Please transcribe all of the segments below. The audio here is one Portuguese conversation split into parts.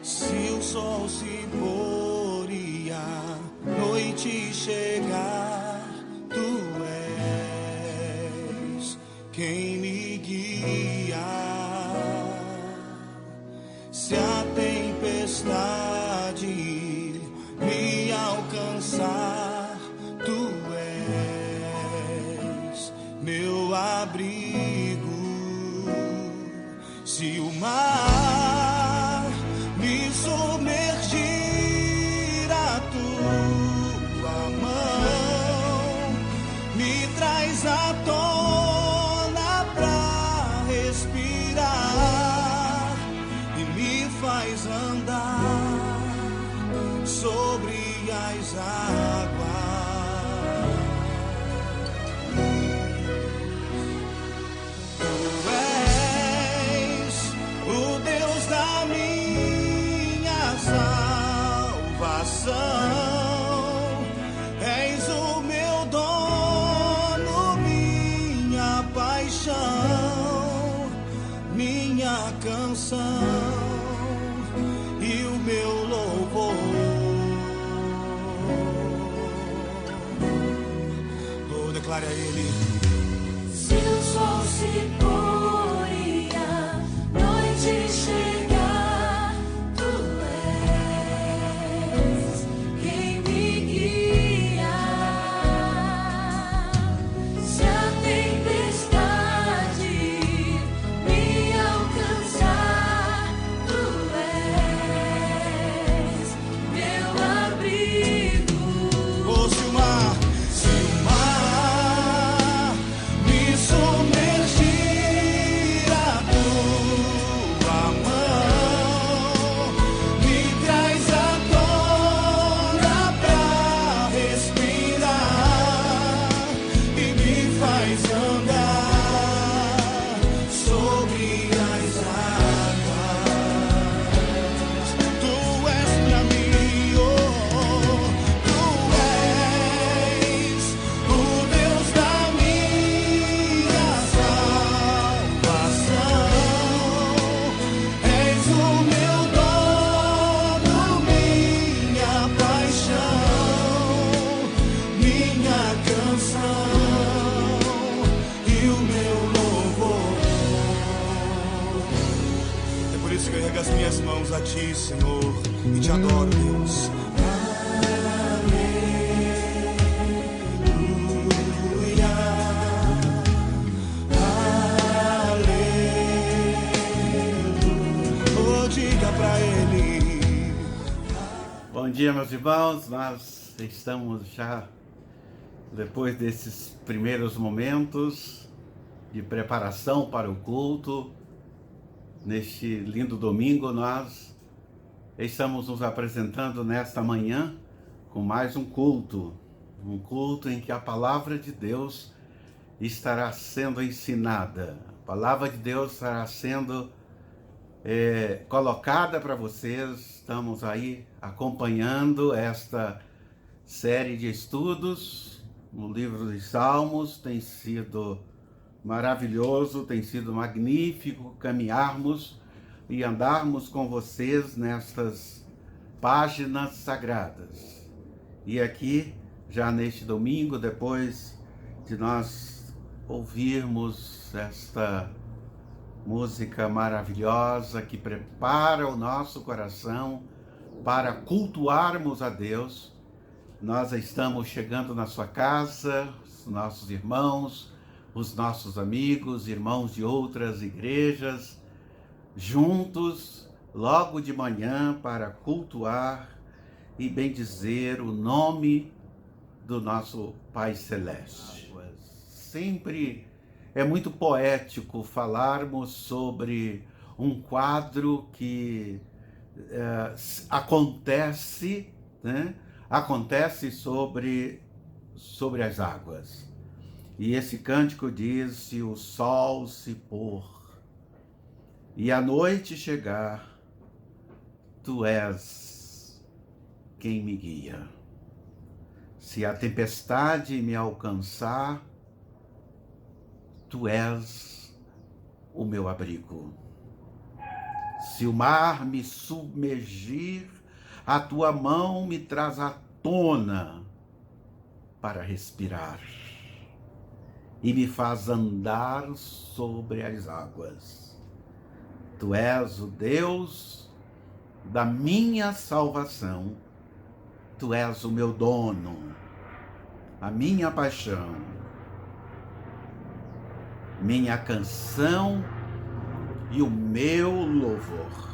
Se o sol se pôr e a noite chegar, tu és quem me guia. Se a tempestade me alcançar, tu és meu abrigo. Se o mar me submergir, a tua mão me traz à tona pra respirar e me faz andar sobre as águas. És o meu dono, minha paixão, minha canção e o meu louvor. Oh, declare a Ele. Se o sol se pôr e a noite chegar, tu és quem me guia. Se a tempestade me alcançar, tu és meu abrigo. Oh, se o mar me submergir, a tua mão me traz à tona pra respirar e me faz andar sobre as águas. Tu és pra mim, oh, tu és o Deus da minha salvação. És o meu dono, minha paixão, minha canção e o meu louvor. É por isso que eu ergo as minhas mãos a Ti, Senhor, e Te adoro, Deus. Aleluia, aleluia. Oh, diga pra Ele. Bom dia, meus irmãos. Nós estamos já depois desses primeiros momentos de preparação para o culto. Neste lindo domingo, nós estamos nos apresentando nesta manhã com mais um culto em que a palavra de Deus estará sendo ensinada. A palavra de Deus estará sendo colocada para vocês. Estamos aí acompanhando esta série de estudos no livro dos Salmos. Tem sido maravilhoso, tem sido magnífico caminharmos e andarmos com vocês nestas páginas sagradas. E aqui, já neste domingo, depois de nós ouvirmos esta música maravilhosa que prepara o nosso coração para cultuarmos a Deus, nós estamos chegando na sua casa, os nossos irmãos, os nossos amigos, irmãos de outras igrejas, juntos, logo de manhã, para cultuar e bendizer o nome do nosso Pai Celeste. Sempre é muito poético falarmos sobre um quadro que acontece, né? Acontece sobre as águas. E esse cântico diz: se o sol se pôr e a noite chegar, tu és quem me guia. Se a tempestade me alcançar, tu és o meu abrigo. Se o mar me submergir, a tua mão me traz à tona para respirar e me faz andar sobre as águas. Tu és o Deus da minha salvação. Tu és o meu dono, a minha paixão, minha canção e o meu louvor.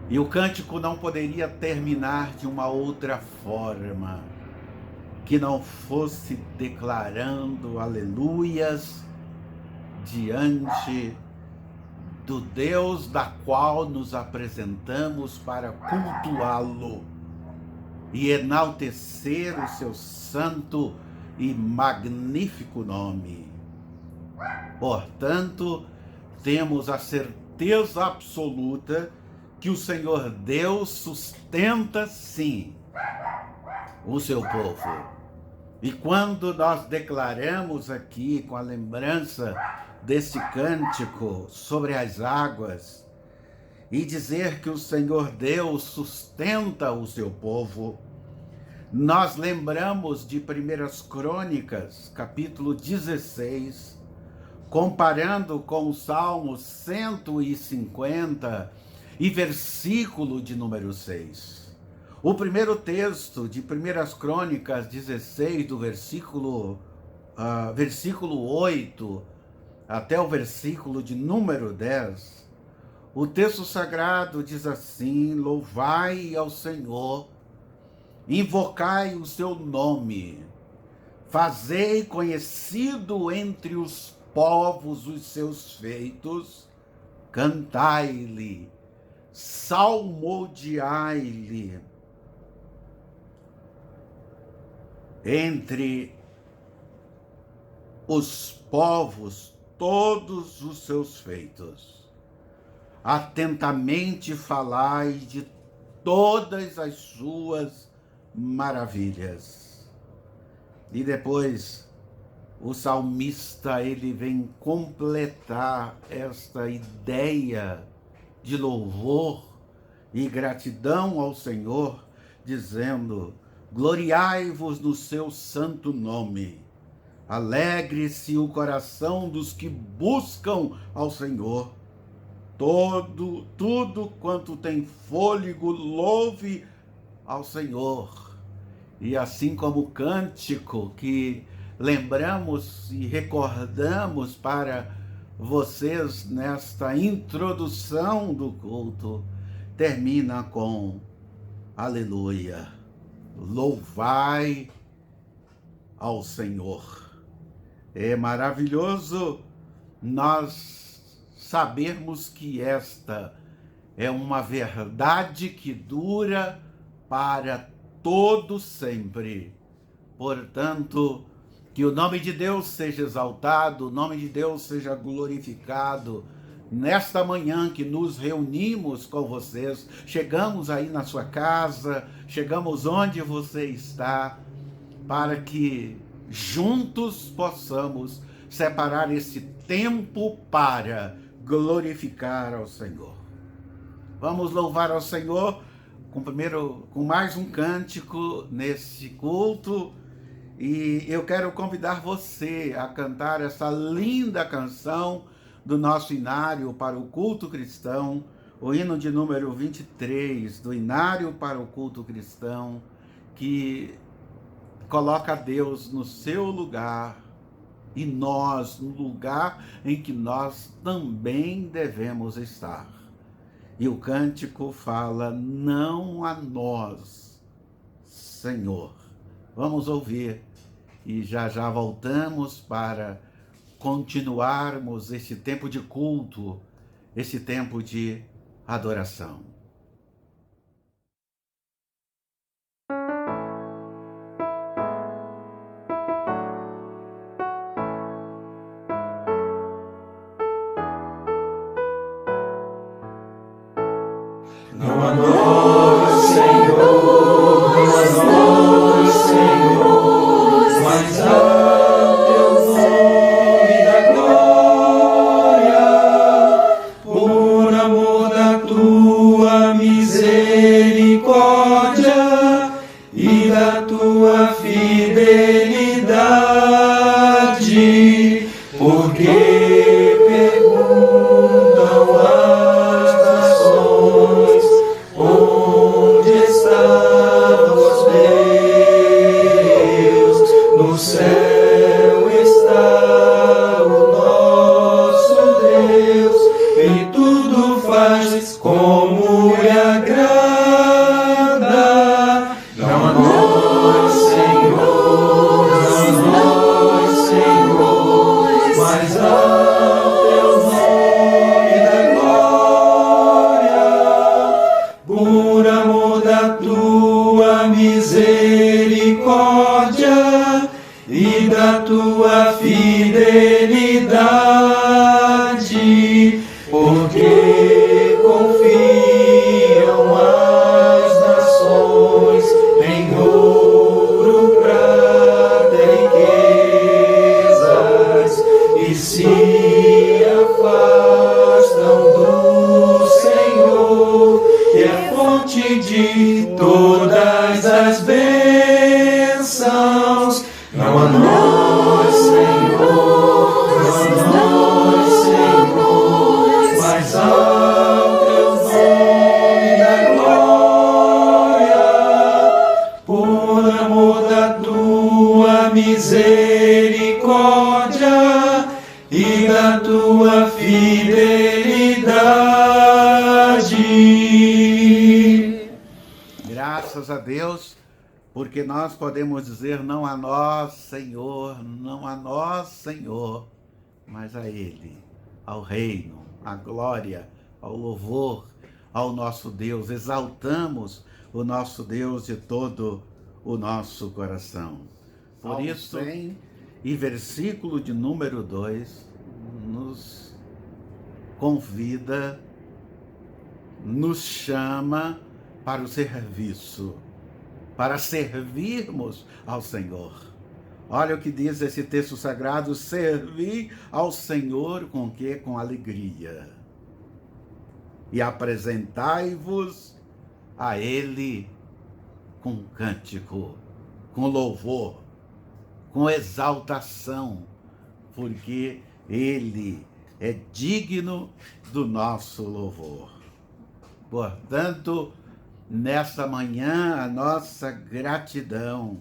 E o cântico não poderia terminar de uma outra forma, que não fosse declarando aleluias diante do Deus da qual nos apresentamos para cultuá-lo e enaltecer o seu santo e magnífico nome. Portanto, temos a certeza absoluta que o Senhor Deus sustenta, sim, o seu povo. E quando nós declaramos aqui, com a lembrança desse cântico sobre as águas, e dizer que o Senhor Deus sustenta o seu povo, nós lembramos de 1 Crônicas, capítulo 16, comparando com o Salmo 150 e versículo de número 6. O primeiro texto de 1 Crônicas 16, do versículo 8 até o versículo de número 10, o texto sagrado diz assim: louvai ao Senhor, invocai o seu nome, fazei conhecido entre os povos os seus feitos, cantai-lhe, salmodiai-lhe entre os povos todos os seus feitos. Atentamente falai de todas as suas maravilhas. E depois o salmista ele vem completar esta ideia de louvor e gratidão ao Senhor, dizendo: gloriai-vos no seu santo nome, alegre-se o coração dos que buscam ao Senhor, tudo quanto tem fôlego, louve ao Senhor. E assim como o cântico que lembramos e recordamos para vocês nesta introdução do culto, termina com aleluia, louvai ao Senhor. É maravilhoso nós sabermos que esta é uma verdade que dura para todo sempre. Portanto, que o nome de Deus seja exaltado, o nome de Deus seja glorificado. Nesta manhã que nos reunimos com vocês, chegamos aí na sua casa, chegamos onde você está, para que juntos possamos separar esse tempo para glorificar ao Senhor. Vamos louvar ao Senhor com mais um cântico nesse culto, e eu quero convidar você a cantar essa linda canção do nosso inário para o culto cristão, o hino de número 23 do inário para o culto cristão, que coloca Deus no seu lugar e nós no lugar em que nós também devemos estar. E o cântico fala: não a nós, Senhor. Vamos ouvir e já já voltamos para continuarmos este tempo de culto, esse tempo de adoração. Não há nós, Senhor, não há nós, Senhor, mas ao teu nome da glória, por amor como lhe agrada. Não a nós, Senhor, não a nós, Senhor, mas ao teu nome da glória, por amor da tua misericórdia e da tua fidelidade, porque confiam as nações em ouro, prata e riquezas, e se afastam do Senhor, que é fonte de todas as bênçãos. Não a nós, Senhor, não a nós, Senhor, mas ao teu nome da glória, por amor da tua misericórdia e da tua fidelidade. Graças a Deus, porque nós podemos dizer não a nós, Senhor, não a nós, Senhor, mas a Ele, ao reino, à glória, ao louvor, ao nosso Deus. Exaltamos o nosso Deus de todo o nosso coração. Por isso, e versículo de número 2 nos convida, nos chama para o serviço, para servirmos ao Senhor. Olha o que diz esse texto sagrado: servir ao Senhor com quê? Com alegria. E apresentai-vos a Ele com cântico, com louvor, com exaltação, porque Ele é digno do nosso louvor. Portanto, nesta manhã, a nossa gratidão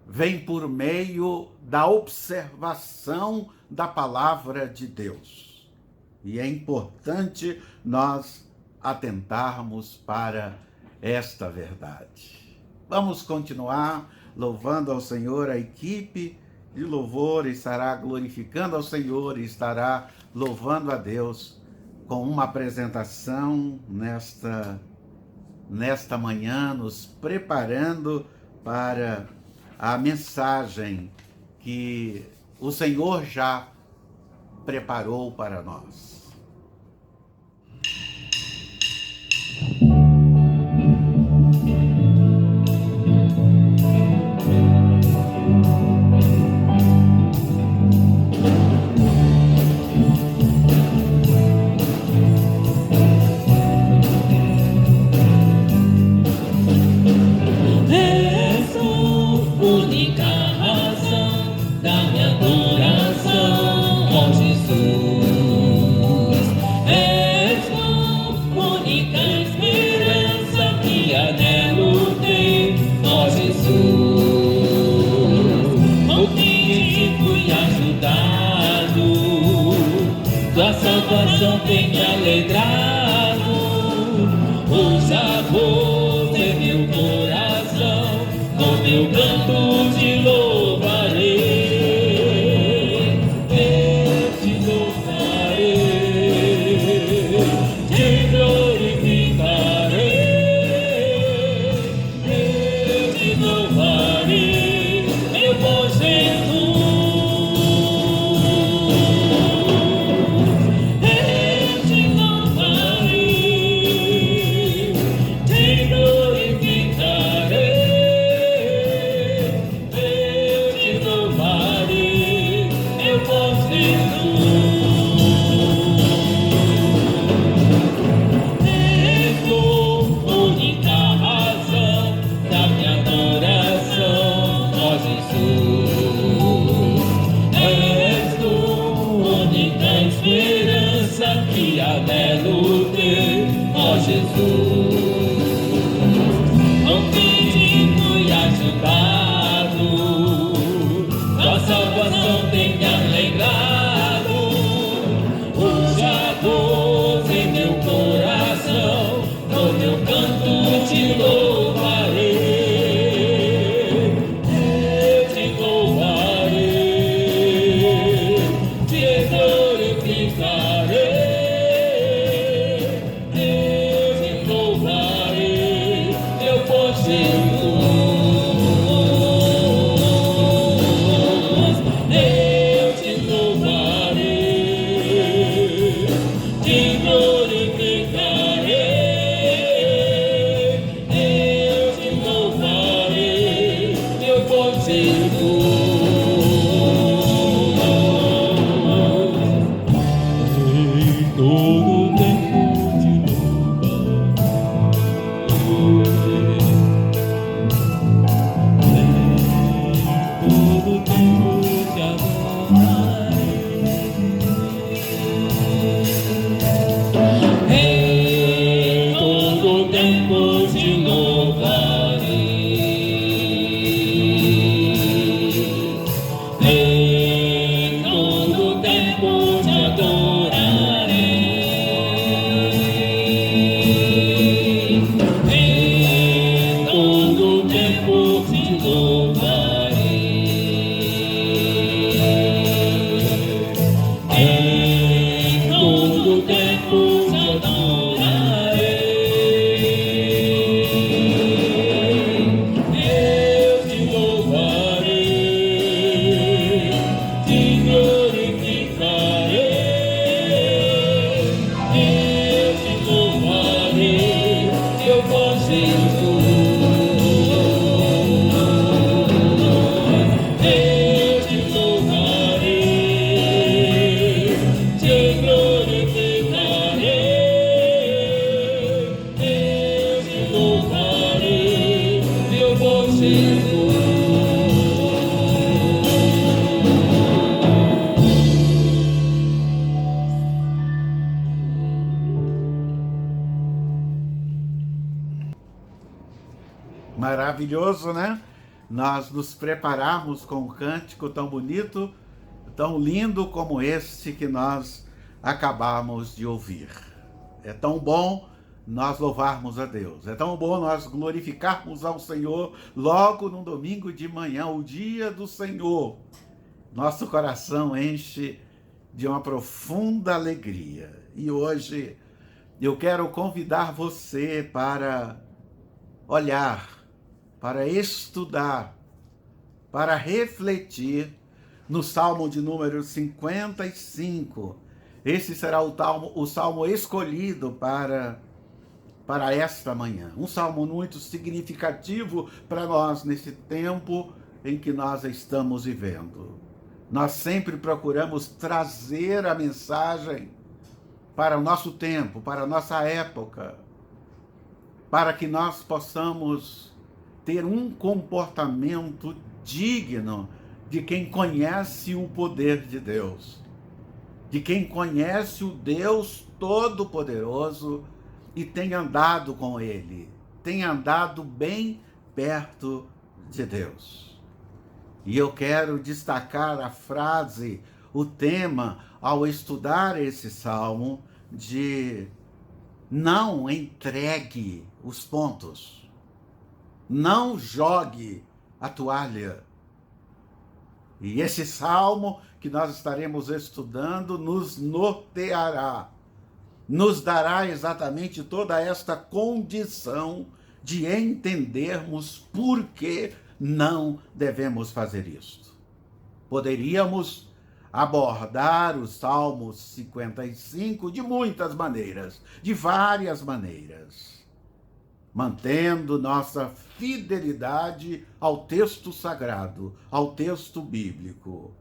vem por meio da observação da palavra de Deus. E é importante nós atentarmos para esta verdade. Vamos continuar louvando ao Senhor. A equipe de louvor estará glorificando ao Senhor e estará louvando a Deus com uma apresentação nesta manhã, nos preparando para a mensagem que o Senhor já preparou para nós. Tua salvação tem me alegrado, o sabor de meu coração, no meu canto te louvarei, eu te louvarei, te glorificarei, eu te louvarei, meu bom Jesus. Que anelo ter, ó Jesus, contigo fui ajudado, tua salvação tem me alegrado, o sabor em meu coração. Eu te louvarei, te glorificarei, eu te louvarei, meu bom Jesus. Em todo tempo te louvarei, em todo tempo te adorarei, em todo tempo te louvarei, em todo tempo te adorarei, em todo tempo te louvarei, em todo tempo te adorarei, eu te louvarei, te glorificarei, eu te louvarei, meu bom Jesus. Eu te louvarei, te glorificarei, eu te louvarei, meu bom Jesus. Maravilhoso, né? Nós nos prepararmos com um cântico tão bonito, tão lindo como este que nós acabamos de ouvir. É tão bom nós louvarmos a Deus, é tão bom nós glorificarmos ao Senhor logo no domingo de manhã, o dia do Senhor. Nosso coração enche de uma profunda alegria. E hoje eu quero convidar você para olhar, para estudar, para refletir no Salmo de número 55. Esse será o salmo escolhido para esta manhã. Um salmo muito significativo para nós nesse tempo em que nós estamos vivendo. Nós sempre procuramos trazer a mensagem para o nosso tempo, para a nossa época, para que nós possamos ter um comportamento digno de quem conhece o poder de Deus, de quem conhece o Deus Todo-Poderoso e tem andado com Ele, tem andado bem perto de Deus. E eu quero destacar a frase, o tema, ao estudar esse salmo, de não entregue os pontos. Não jogue a toalha. E esse salmo que nós estaremos estudando nos norteará, nos dará exatamente toda esta condição de entendermos por que não devemos fazer isto. Poderíamos abordar o Salmo 55 de muitas maneiras, de várias maneiras, mantendo nossa fidelidade ao texto sagrado, ao texto bíblico.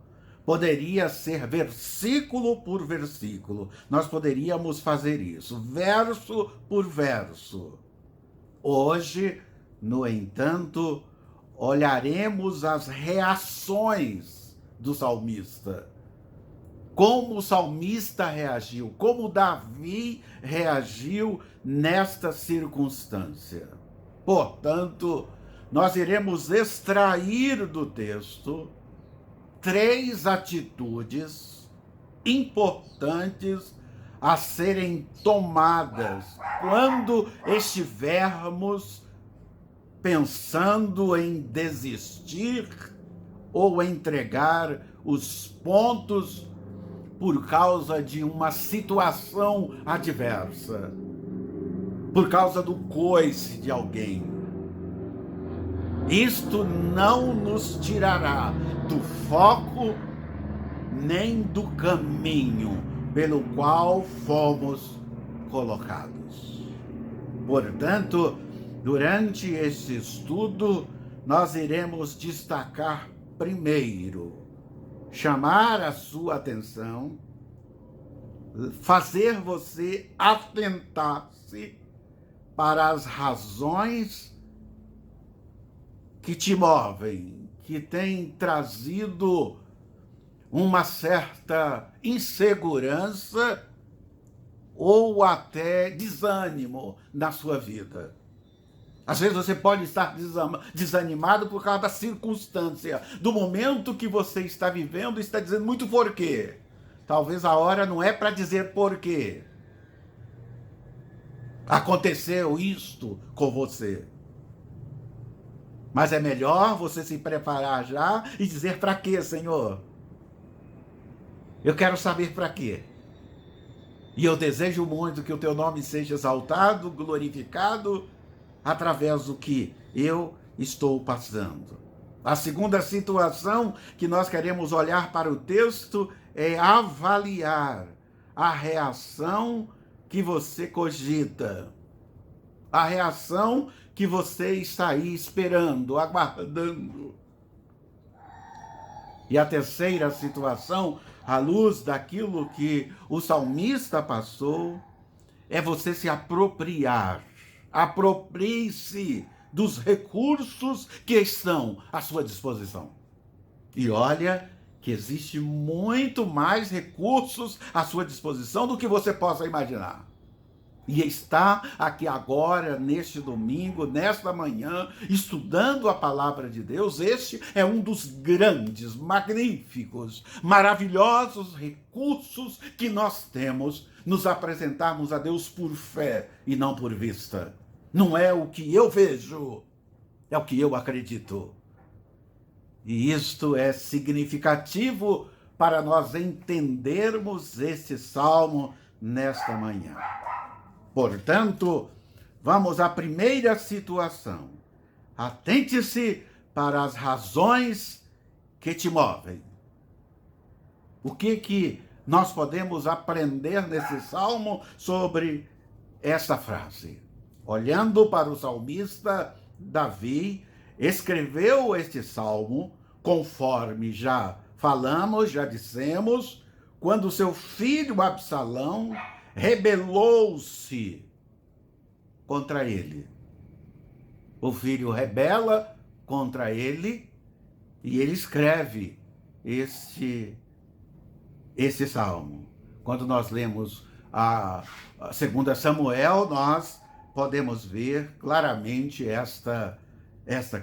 Poderia ser versículo por versículo. Nós poderíamos fazer isso, verso por verso. Hoje, no entanto, olharemos as reações do salmista. Como o salmista reagiu, como Davi reagiu nesta circunstância. Portanto, nós iremos extrair do texto 3 atitudes importantes a serem tomadas quando estivermos pensando em desistir ou entregar os pontos por causa de uma situação adversa, por causa do coice de alguém, Isto não nos tirará do foco nem do caminho pelo qual fomos colocados. Portanto, durante este estudo, nós iremos destacar primeiro, chamar a sua atenção, fazer você atentar-se para as razões que te movem, que têm trazido uma certa insegurança ou até desânimo na sua vida. Às vezes você pode estar desanimado por causa da circunstância, do momento que você está vivendo, está dizendo muito por quê. Talvez a hora não é para dizer por quê. Aconteceu isto com você. Mas é melhor você se preparar já e dizer para quê, Senhor? Eu quero saber para quê. E eu desejo muito que o teu nome seja exaltado, glorificado, através do que eu estou passando. A segunda situação que nós queremos olhar para o texto é avaliar a reação que você cogita, a reação que você está aí esperando, aguardando. E a terceira situação, à luz daquilo que o salmista passou, é você se apropriar. Aproprie-se dos recursos que estão à sua disposição. E olha que existe muito mais recursos à sua disposição do que você possa imaginar. E está aqui agora, neste domingo, nesta manhã, estudando a palavra de Deus. Este é um dos grandes, magníficos, maravilhosos recursos que nós temos, nos apresentarmos a Deus por fé e não por vista. Não é o que eu vejo, é o que eu acredito. E isto é significativo para nós entendermos este salmo nesta manhã. Portanto, vamos à primeira situação. Atente-se para as razões que te movem. O que nós podemos aprender nesse salmo sobre essa frase? Olhando para o salmista, Davi escreveu este salmo, conforme já falamos, já dissemos, quando seu filho Absalão rebelou-se contra ele. O filho rebela contra ele e ele escreve este salmo. Quando nós lemos a 2 Samuel, nós podemos ver claramente esta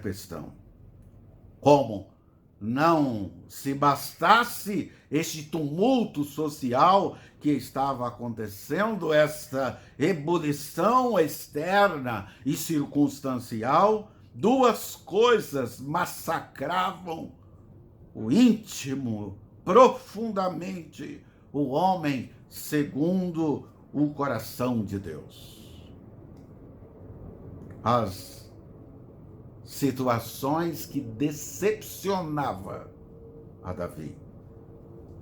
questão. Como não se bastasse este tumulto social que estava acontecendo, esta ebulição externa e circunstancial, duas coisas massacravam o íntimo, profundamente, o homem segundo o coração de Deus. As situações que decepcionava a Davi.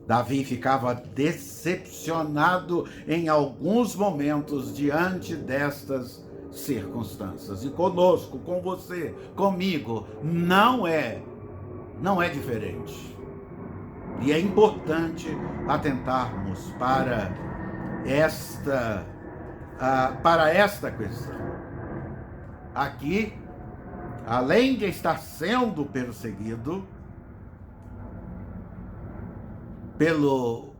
Davi ficava decepcionado em alguns momentos diante destas circunstâncias. E conosco, com você, comigo, não é diferente. E é importante atentarmos para esta questão. Aqui, além de estar sendo perseguido pelo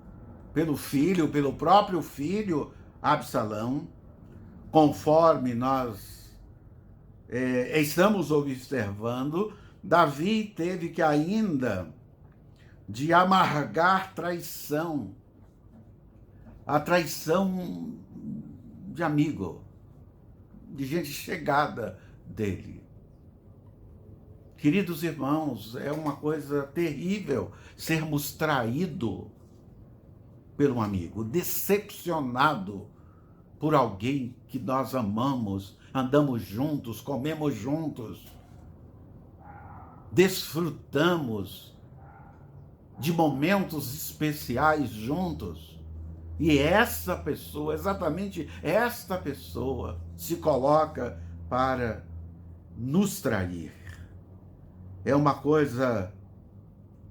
próprio filho Absalão, conforme nós estamos observando, Davi teve que ainda de amargar traição, a traição de amigo, de gente chegada dele. Queridos irmãos, é uma coisa terrível sermos traídos por um amigo, decepcionado por alguém que nós amamos, andamos juntos, comemos juntos. desfrutamos de momentos especiais juntos. E essa pessoa, exatamente esta pessoa, se coloca para nos trair. É uma coisa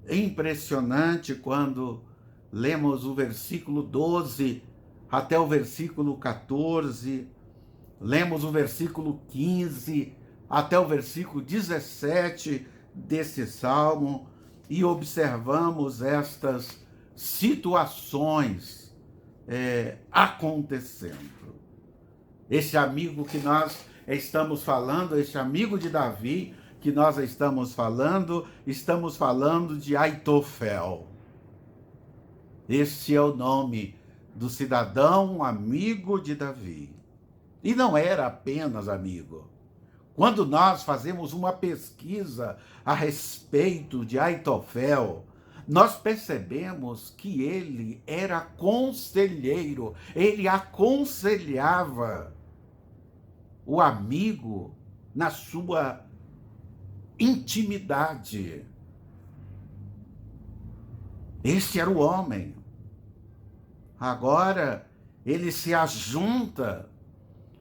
impressionante quando lemos o versículo 12 até o versículo 14, lemos o versículo 15 até o versículo 17 desse salmo e observamos estas situações acontecendo. Esse amigo que nós estamos falando, esse amigo de Davi que nós estamos falando de Aitofel. Este é o nome do cidadão amigo de Davi. E não era apenas amigo. Quando nós fazemos uma pesquisa a respeito de Aitofel, nós percebemos que ele era conselheiro, ele aconselhava o amigo na sua intimidade. Este era o homem. Agora, ele se ajunta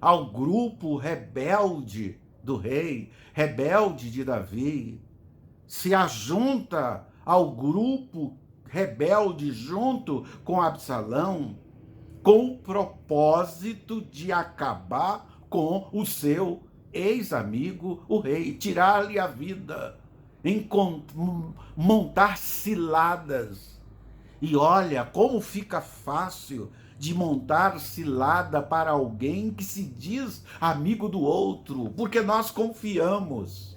ao grupo rebelde do rei, rebelde de Davi, se ajunta ao grupo rebelde junto com Absalão, com o propósito de acabar com o seu ex-amigo, o rei, tirar-lhe a vida, montar ciladas. E olha como fica fácil de montar cilada para alguém que se diz amigo do outro, porque nós confiamos,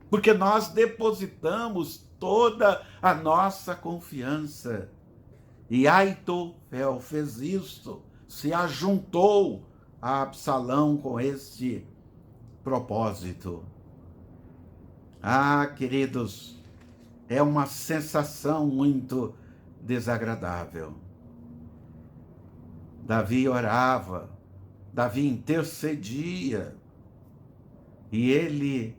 porque nós depositamos toda a nossa confiança. E Aitofel fez isso, se ajuntou a Absalão com este propósito. Ah, queridos, é uma sensação muito desagradável. Davi orava, Davi intercedia, e ele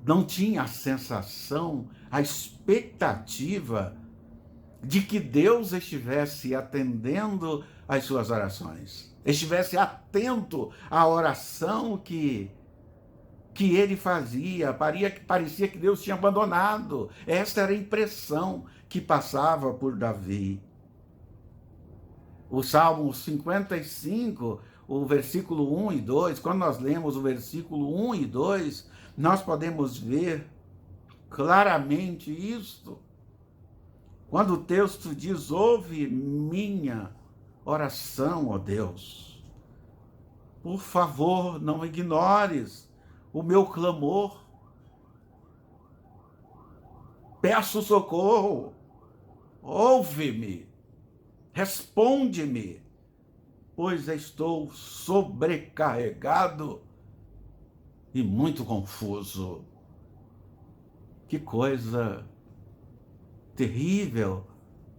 não tinha a sensação, a expectativa de que Deus estivesse atendendo às suas orações, estivesse atento à oração que ele fazia. Parecia que Deus tinha abandonado. Esta era a impressão que passava por Davi. O Salmo 55, o versículo 1 e 2, quando nós lemos o versículo 1 e 2, nós podemos ver claramente isto. Quando o texto diz: ouve minha oração, ó Deus. Por favor, não ignores o meu clamor. Peço socorro. Ouve-me. Responde-me, pois estou sobrecarregado e muito confuso. Que coisa terrível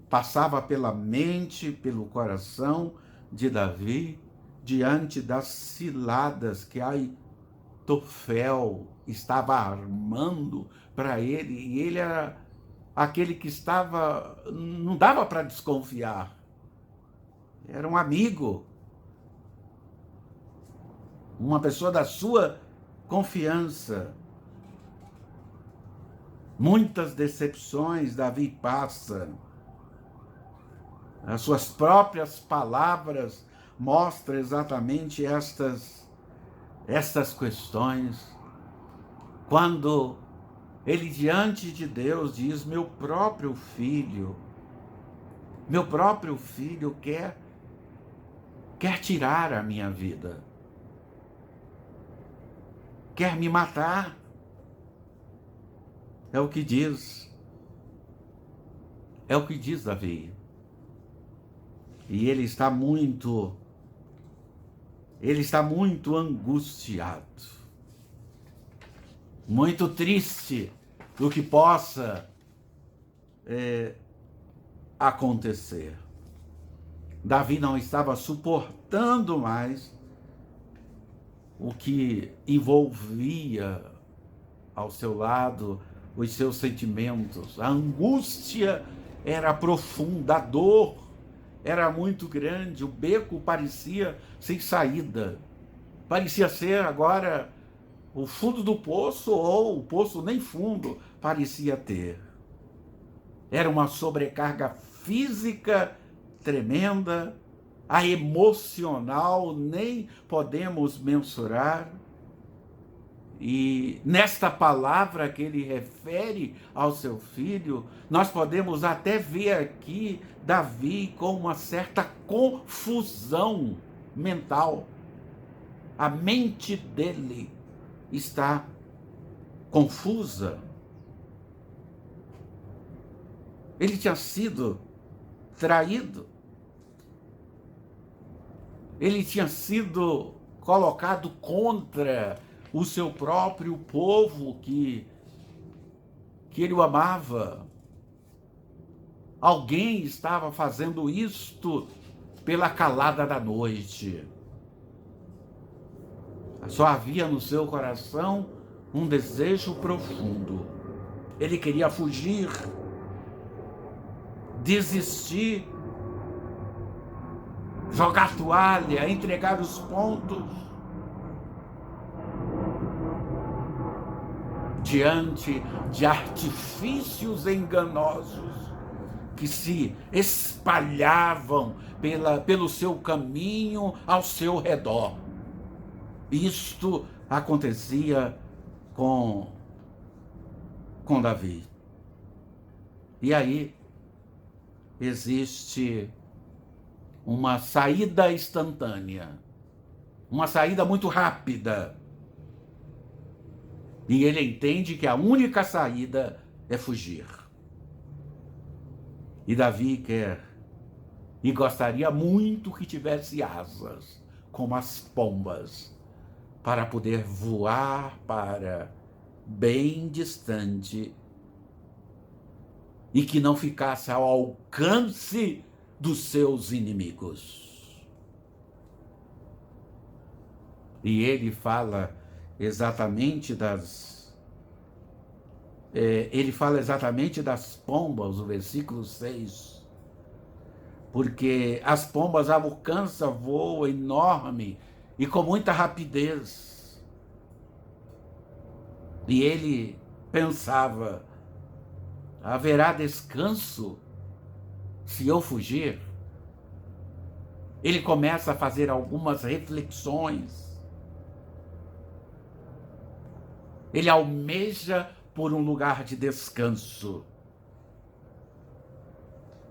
passava pela mente, pelo coração de Davi, diante das ciladas que Aitofel estava armando para ele, e ele era aquele que não dava para desconfiar. Era um amigo, uma pessoa da sua confiança. Muitas decepções Davi passa. As suas próprias palavras mostram exatamente estas questões. Quando ele diante de Deus diz: meu próprio filho quer tirar a minha vida, quer me matar. É o que diz Davi. E ele está muito angustiado, muito triste do que possa acontecer. Davi não estava suportando mais o que envolvia ao seu lado os seus sentimentos. A angústia era profunda, a dor era muito grande, o beco parecia sem saída. Parecia ser agora o fundo do poço, ou o poço nem fundo parecia ter. Era uma sobrecarga física tremenda, a emocional nem podemos mensurar. E nesta palavra que ele refere ao seu filho, nós podemos até ver aqui Davi com uma certa confusão mental. A mente dele está confusa. Ele tinha sido traído. Ele tinha sido colocado contra o seu próprio povo que ele o amava. Alguém estava fazendo isto pela calada da noite. Só havia no seu coração um desejo profundo. Ele queria fugir, desistir, jogar toalha, entregar os pontos. Diante de artifícios enganosos que se espalhavam pelo seu caminho ao seu redor. Isto acontecia com Davi. E aí existe uma saída instantânea, uma saída muito rápida. E ele entende que a única saída é fugir. E Davi quer e gostaria muito que tivesse asas, como as pombas, para poder voar para bem distante e que não ficasse ao alcance dos seus inimigos. E ele fala exatamente das pombas, o versículo 6, porque as pombas alcançam voo enorme e com muita rapidez. E ele pensava: haverá descanso se eu fugir? Ele começa a fazer algumas reflexões. Ele almeja por um lugar de descanso.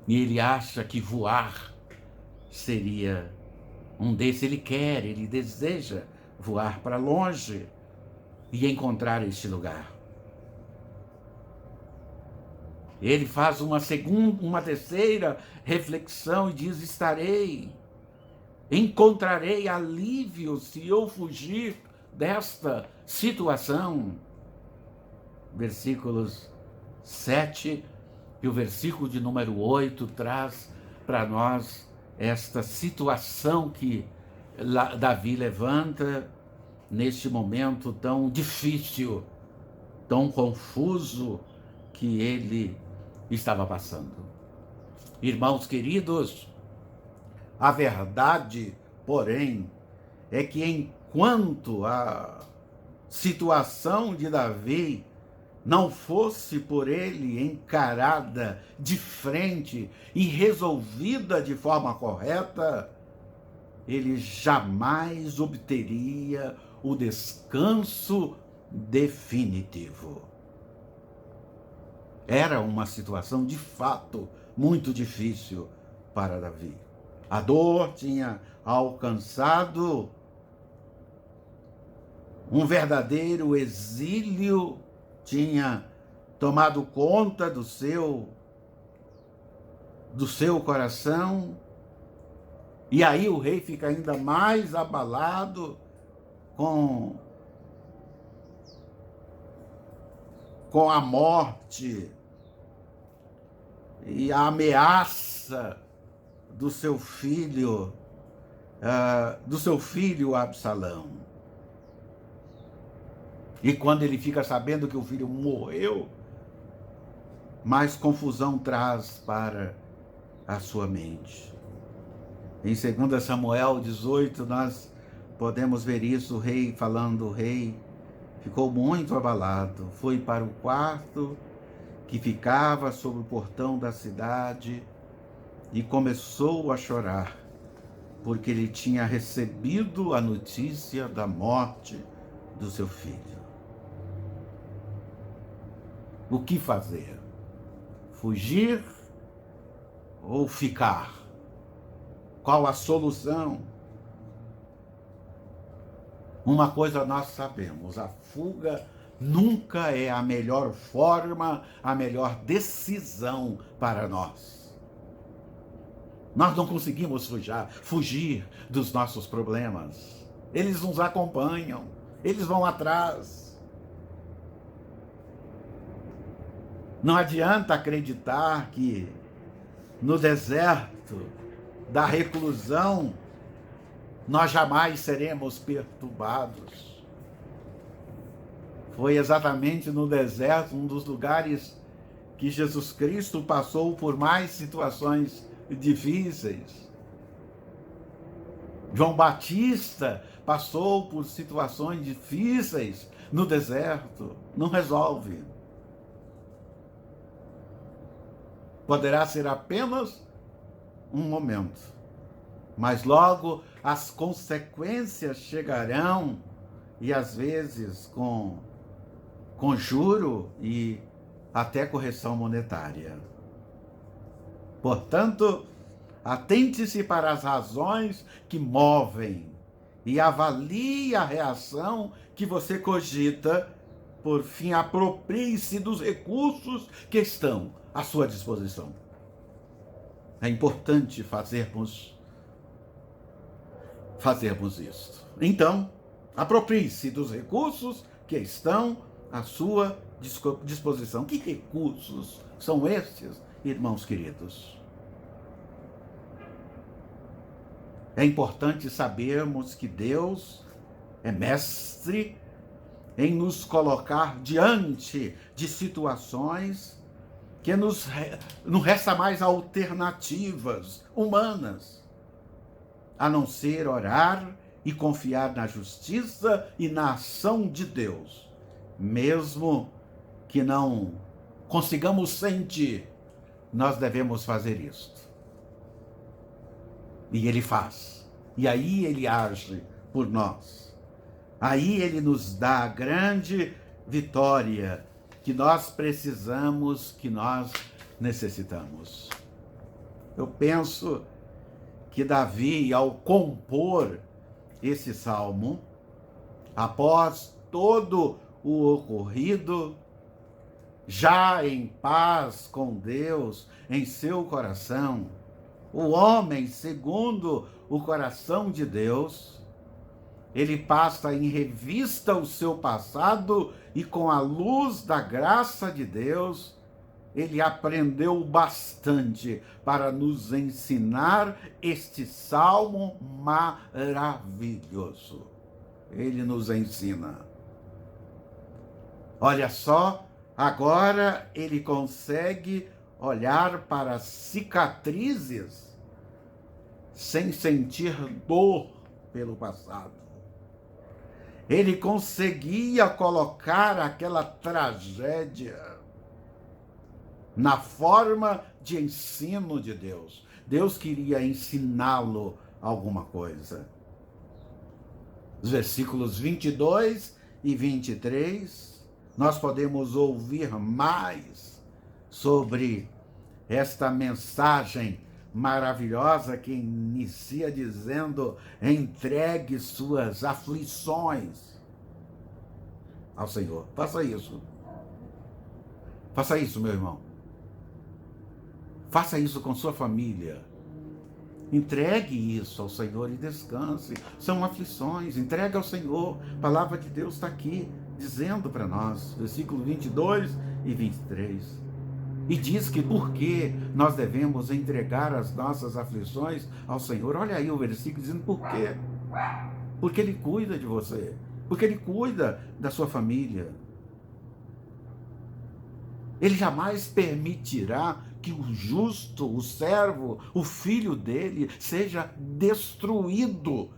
E ele acha que voar seria um desses. Ele deseja voar para longe e encontrar este lugar. Ele faz uma terceira reflexão e diz: encontrarei alívio se eu fugir desta situação. Versículos 7 e o versículo de número 8 traz para nós esta situação que Davi levanta neste momento tão difícil, tão confuso que ele estava passando. Irmãos queridos, a verdade, porém, é que enquanto a situação de Davi não fosse por ele encarada de frente e resolvida de forma correta, ele jamais obteria o descanso definitivo. Era uma situação de fato muito difícil para Davi. A dor tinha alcançado um verdadeiro exílio, tinha tomado conta do seu coração, e aí o rei fica ainda mais abalado com a morte e a ameaça do seu filho Absalão. E quando ele fica sabendo que o filho morreu, mais confusão traz para a sua mente. Em 2 Samuel 18, nós podemos ver isso, o rei falando, o rei ficou muito abalado, foi para o quarto que ficava sobre o portão da cidade e começou a chorar, porque ele tinha recebido a notícia da morte do seu filho. O que fazer? Fugir ou ficar? Qual a solução? Uma coisa nós sabemos, a fuga nunca é a melhor forma, a melhor decisão para nós. Nós não conseguimos fugir dos nossos problemas. Eles nos acompanham, eles vão atrás. Não adianta acreditar que no deserto da reclusão nós jamais seremos perturbados. Foi exatamente no deserto, um dos lugares que Jesus Cristo passou por mais situações difíceis. João Batista passou por situações difíceis no deserto. Não resolve. Poderá ser apenas um momento, mas logo as consequências chegarão, e às vezes com juro e até correção monetária. Portanto, atente-se para as razões que movem e avalie a reação que você cogita. Por fim, aproprie-se dos recursos que estão à sua disposição. É importante fazermos isto. Então, aproprie-se dos recursos que estão à sua disposição. Que recursos são estes, irmãos queridos? É importante sabermos que Deus é mestre em nos colocar diante de situações que não resta mais alternativas humanas, a não ser orar e confiar na justiça e na ação de Deus, mesmo que não consigamos sentir, nós devemos fazer isto. E Ele faz, e aí Ele age por nós. Aí Ele nos dá a grande vitória que nós precisamos, que nós necessitamos. Eu penso que Davi, ao compor esse salmo, após todo o ocorrido, já em paz com Deus em seu coração, o homem segundo o coração de Deus, ele passa em revista o seu passado e, com a luz da graça de Deus, ele aprendeu bastante para nos ensinar este salmo maravilhoso. Ele nos ensina. Olha só, agora ele consegue olhar para as cicatrizes sem sentir dor pelo passado. Ele conseguia colocar aquela tragédia na forma de ensino de Deus. Deus queria ensiná-lo alguma coisa. Os versículos 22 e 23, nós podemos ouvir mais sobre esta mensagem maravilhosa que inicia dizendo: entregue suas aflições ao Senhor. Faça isso. Faça isso, meu irmão. Faça isso com sua família. Entregue isso ao Senhor e descanse. São aflições. Entregue ao Senhor. A palavra de Deus está aqui dizendo para nós, versículo 22 e 23. E diz que por que nós devemos entregar as nossas aflições ao Senhor. Olha aí o versículo dizendo por quê. Porque Ele cuida de você. porque Ele cuida da sua família. Ele jamais permitirá que o justo, o servo, o filho dele, seja destruído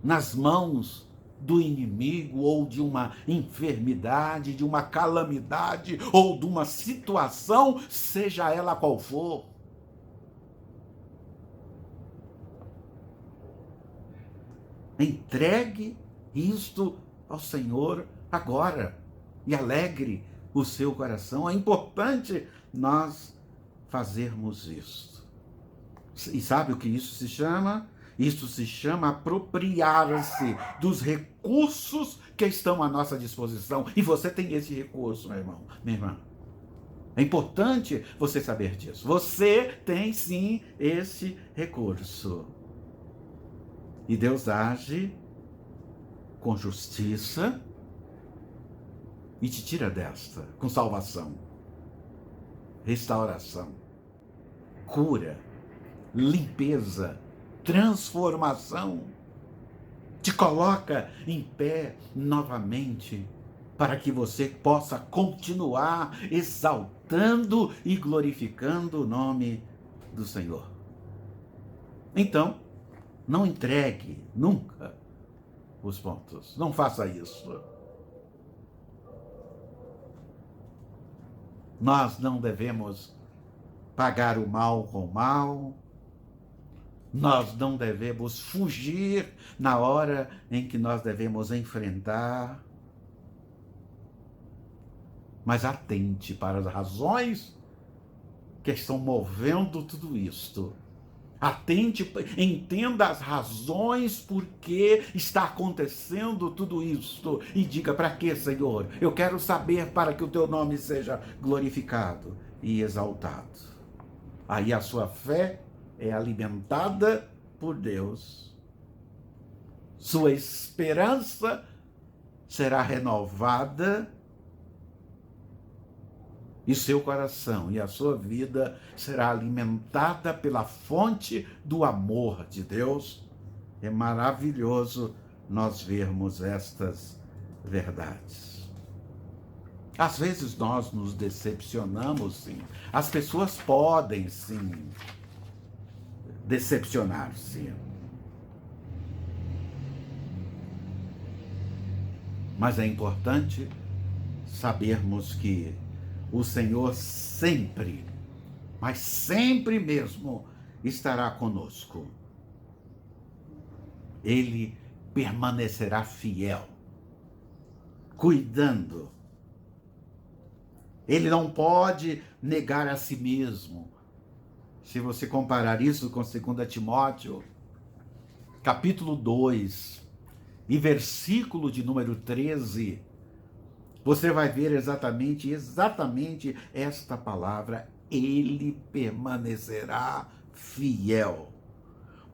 nas mãos do inimigo, ou de uma enfermidade, de uma calamidade, ou de uma situação, seja ela qual for. Entregue isto ao Senhor agora e alegre o seu coração. É importante nós fazermos isso. E sabe o que isso se chama? Isso se chama apropriar-se dos recursos que estão à nossa disposição. E você tem esse recurso, meu irmão, minha irmã. É importante você saber disso. Você tem sim esse recurso. E Deus age com justiça e te tira desta, com salvação, restauração, cura, limpeza, transformação. Te coloca em pé novamente, para que você possa continuar exaltando e glorificando o nome do Senhor. Então, não entregue nunca os pontos. Não faça isso. Nós não devemos pagar o mal com o mal. Nós não devemos fugir na hora em que nós devemos enfrentar. Mas atente para as razões que estão movendo tudo isto. Atente, entenda as razões por que está acontecendo tudo isto. E diga: para quê, Senhor? Eu quero saber, para que o teu nome seja glorificado e exaltado. Aí a sua fé é alimentada por Deus. Sua esperança será renovada. E seu coração e a sua vida será alimentada pela fonte do amor de Deus. É maravilhoso nós vermos estas verdades. Às vezes nós nos decepcionamos, sim. As pessoas podem, sim, decepcionar-se. Mas é importante sabermos que o Senhor sempre, mas sempre mesmo, estará conosco. Ele permanecerá fiel, cuidando. Ele não pode negar a si mesmo. Se você comparar isso com 2 Timóteo, capítulo 2, e versículo de número 13, você vai ver exatamente esta palavra: ele permanecerá fiel,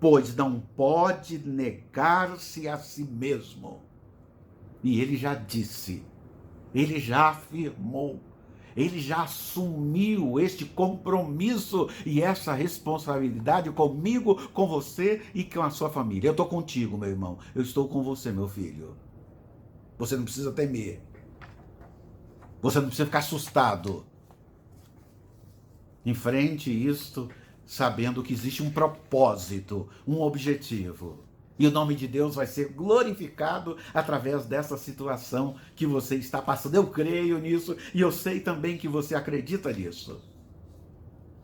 pois não pode negar-se a si mesmo. E ele já disse, ele já afirmou, ele já assumiu este compromisso e essa responsabilidade comigo, com você e com a sua família. Eu estou contigo, meu irmão. Eu estou com você, meu filho. Você não precisa temer. Você não precisa ficar assustado. Enfrente isto sabendo que existe um propósito, um objetivo. E o nome de Deus vai ser glorificado através dessa situação que você está passando. Eu creio nisso e eu sei também que você acredita nisso.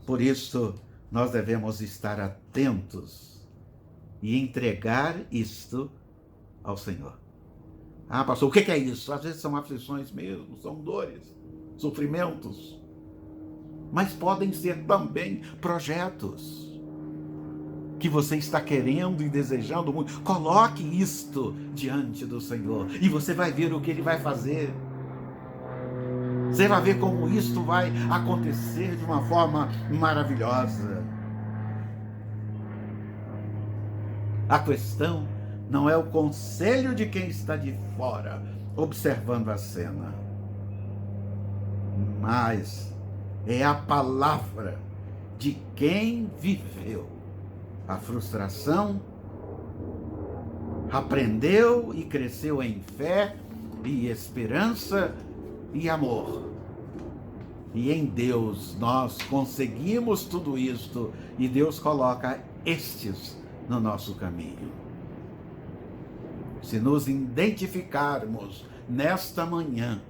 Por isso, nós devemos estar atentos e entregar isto ao Senhor. Ah, pastor, o que é isso? Às vezes são aflições mesmo, são dores, sofrimentos. Mas podem ser também projetos que você está querendo e desejando muito. Coloque isto diante do Senhor e você vai ver o que Ele vai fazer. Você vai ver como isto vai acontecer de uma forma maravilhosa. A questão não é o conselho de quem está de fora, observando a cena, mas é a palavra de quem viveu a frustração, aprendeu e cresceu em fé e esperança e amor. E em Deus nós conseguimos tudo isto, e Deus coloca estes no nosso caminho. Se nos identificarmos nesta manhã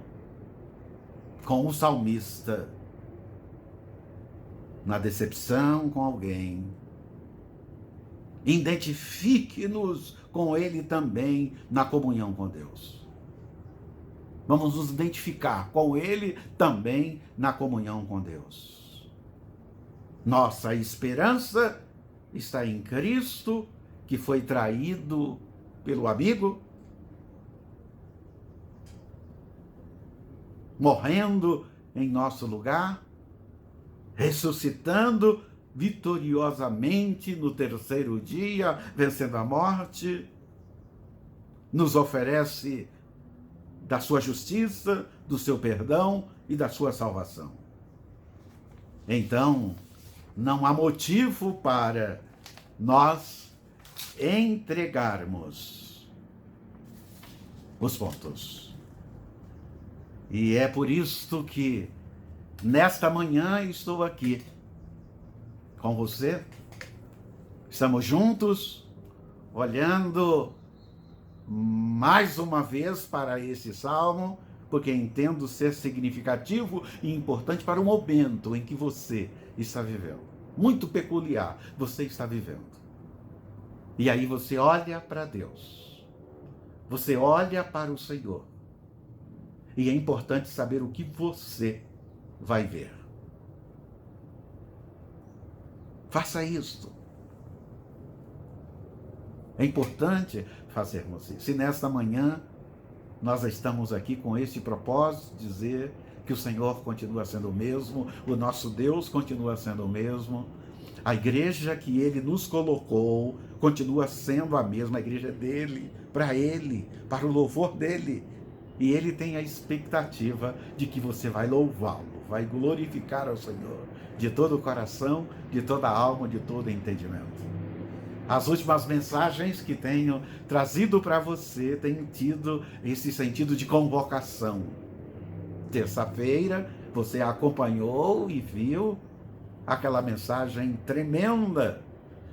com o salmista, na decepção com alguém, identifique-nos com ele também na comunhão com Deus. Vamos nos identificar com ele também na comunhão com Deus. Nossa esperança está em Cristo, que foi traído pelo amigo, morrendo em nosso lugar, ressuscitando vitoriosamente no terceiro dia, vencendo a morte, nos oferece da sua justiça, do seu perdão e da sua salvação. Então, não há motivo para nós entregarmos os pontos. E é por isto que nesta manhã estou aqui com você. Estamos juntos, olhando mais uma vez para esse salmo, porque entendo ser significativo e importante para o momento em que você está vivendo. Muito peculiar você está vivendo. E aí você olha para Deus. Você olha para o Senhor. E é importante saber o que você vai ver. Faça isto. É importante fazermos isso. E nesta manhã nós estamos aqui com esse propósito de dizer que o Senhor continua sendo o mesmo, o nosso Deus continua sendo o mesmo, a igreja que Ele nos colocou continua sendo a mesma, a igreja dele, para o louvor dele. E Ele tem a expectativa de que você vai louvá-lo, vai glorificar ao Senhor de todo o coração, de toda a alma, de todo o entendimento. As últimas mensagens que tenho trazido para você têm tido esse sentido de convocação. Terça-feira você acompanhou e viu aquela mensagem tremenda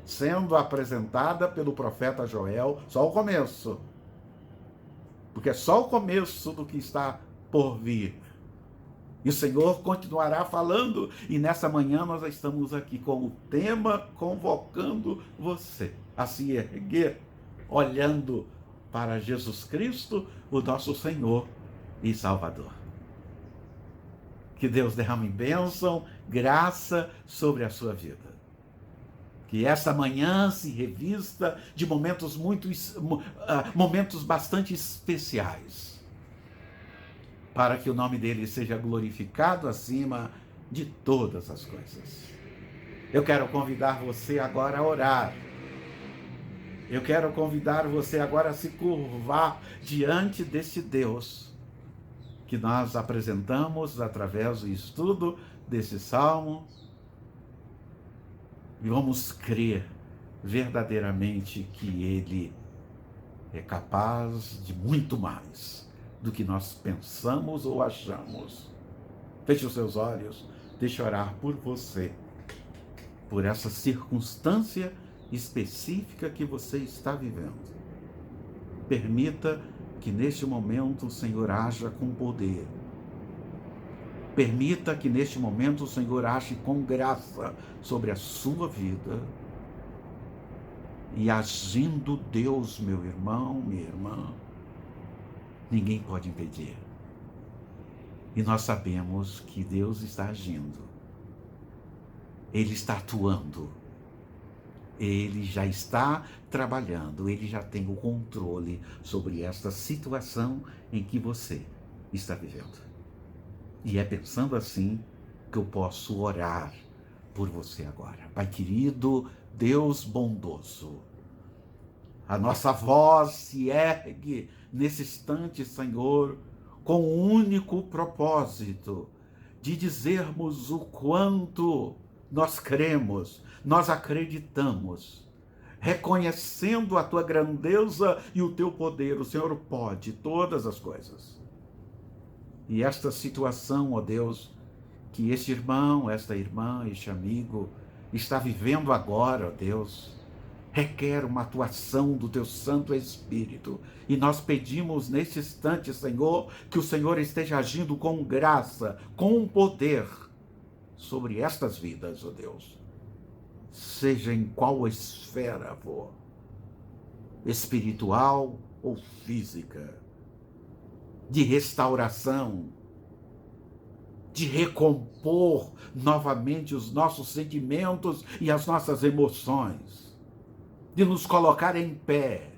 sendo apresentada pelo profeta Joel, só o começo. Porque é só o começo do que está por vir. E o Senhor continuará falando, e nessa manhã nós estamos aqui com o tema convocando você a se erguer, olhando para Jesus Cristo, o nosso Senhor e Salvador. Que Deus derrame bênção, graça sobre a sua vida. Que essa manhã se revista de momentos bastante especiais, para que o nome dele seja glorificado acima de todas as coisas. Eu quero convidar você agora a orar. Eu quero convidar você agora a se curvar diante desse Deus que nós apresentamos através do estudo desse salmo. E vamos crer verdadeiramente que Ele é capaz de muito mais do que nós pensamos ou achamos. Feche os seus olhos, deixe eu orar por você, por essa circunstância específica que você está vivendo. Permita que neste momento o Senhor haja com poder. Permita que neste momento o Senhor age com graça sobre a sua vida. E agindo Deus, meu irmão, minha irmã, ninguém pode impedir. E nós sabemos que Deus está agindo. Ele está atuando. Ele já está trabalhando. Ele já tem o controle sobre esta situação em que você está vivendo. E é pensando assim que eu posso orar por você agora. Pai querido, Deus bondoso, a nossa voz se ergue nesse instante, Senhor, com o único propósito de dizermos o quanto nós cremos, nós acreditamos reconhecendo a tua grandeza e o teu poder. O Senhor pode todas as coisas. E esta situação, ó Deus, que este irmão, esta irmã, este amigo está vivendo agora, ó Deus, requer uma atuação do teu Santo Espírito. E nós pedimos neste instante, Senhor, que o Senhor esteja agindo com graça, com poder sobre estas vidas, ó Deus. Seja em qual esfera for, espiritual ou física, de restauração, de recompor novamente os nossos sentimentos e as nossas emoções, de nos colocar em pé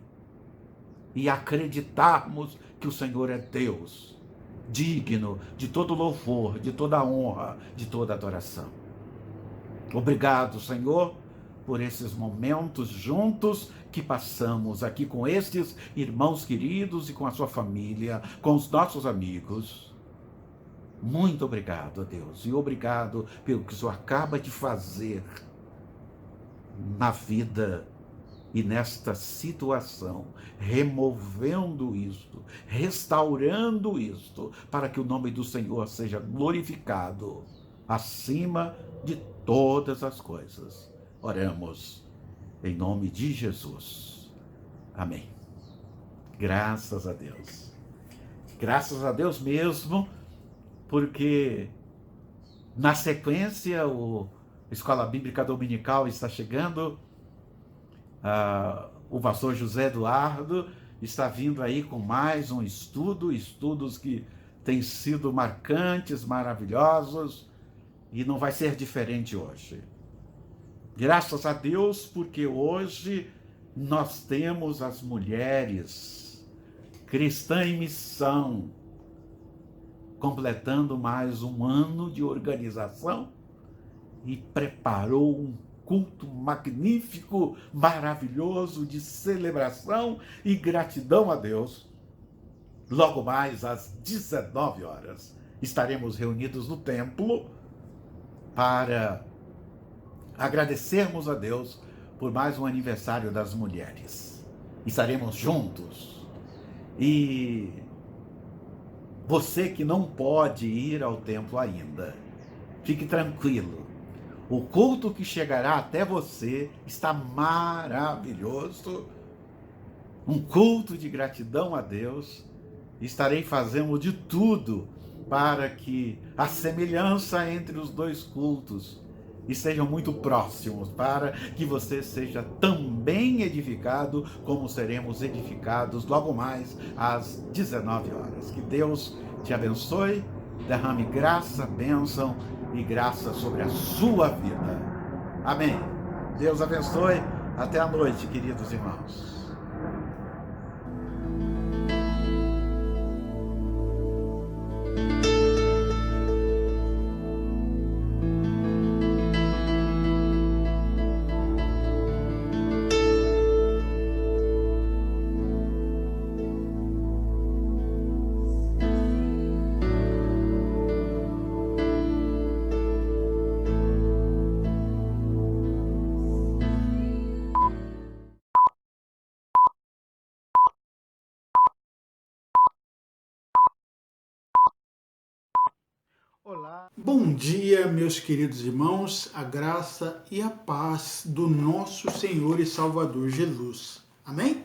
e acreditarmos que o Senhor é Deus, digno de todo louvor, de toda honra, de toda adoração. Obrigado, Senhor, por esses momentos juntos que passamos aqui com estes irmãos queridos e com a sua família, com os nossos amigos. Muito obrigado, Deus, e obrigado pelo que o Senhor acaba de fazer na vida e nesta situação, removendo isto, restaurando isto, para que o nome do Senhor seja glorificado acima de todas as coisas. Oramos em nome de Jesus. Amém. Graças a Deus. Graças a Deus mesmo, porque na sequência a Escola Bíblica Dominical está chegando. O pastor José Eduardo está vindo aí com mais um estudos que têm sido marcantes, maravilhosos, e não vai ser diferente hoje. Graças a Deus, porque hoje nós temos as mulheres cristãs em missão, completando mais um ano de organização, e preparou um culto magnífico, maravilhoso, de celebração e gratidão a Deus. Logo mais às 19 horas estaremos reunidos no templo para agradecermos a Deus por mais um aniversário das mulheres. Estaremos juntos. E você que não pode ir ao templo ainda, fique tranquilo. O culto que chegará até você está maravilhoso. Um culto de gratidão a Deus. Estarei fazendo de tudo para que a semelhança entre os dois cultos estejam muito próximos, para que você seja também edificado, como seremos edificados logo mais às 19 horas. Que Deus te abençoe, derrame graça, bênção e graça sobre a sua vida. Amém. Deus abençoe. Até a noite, queridos irmãos. Olá, bom dia, meus queridos irmãos, a graça e a paz do nosso Senhor e Salvador Jesus. Amém?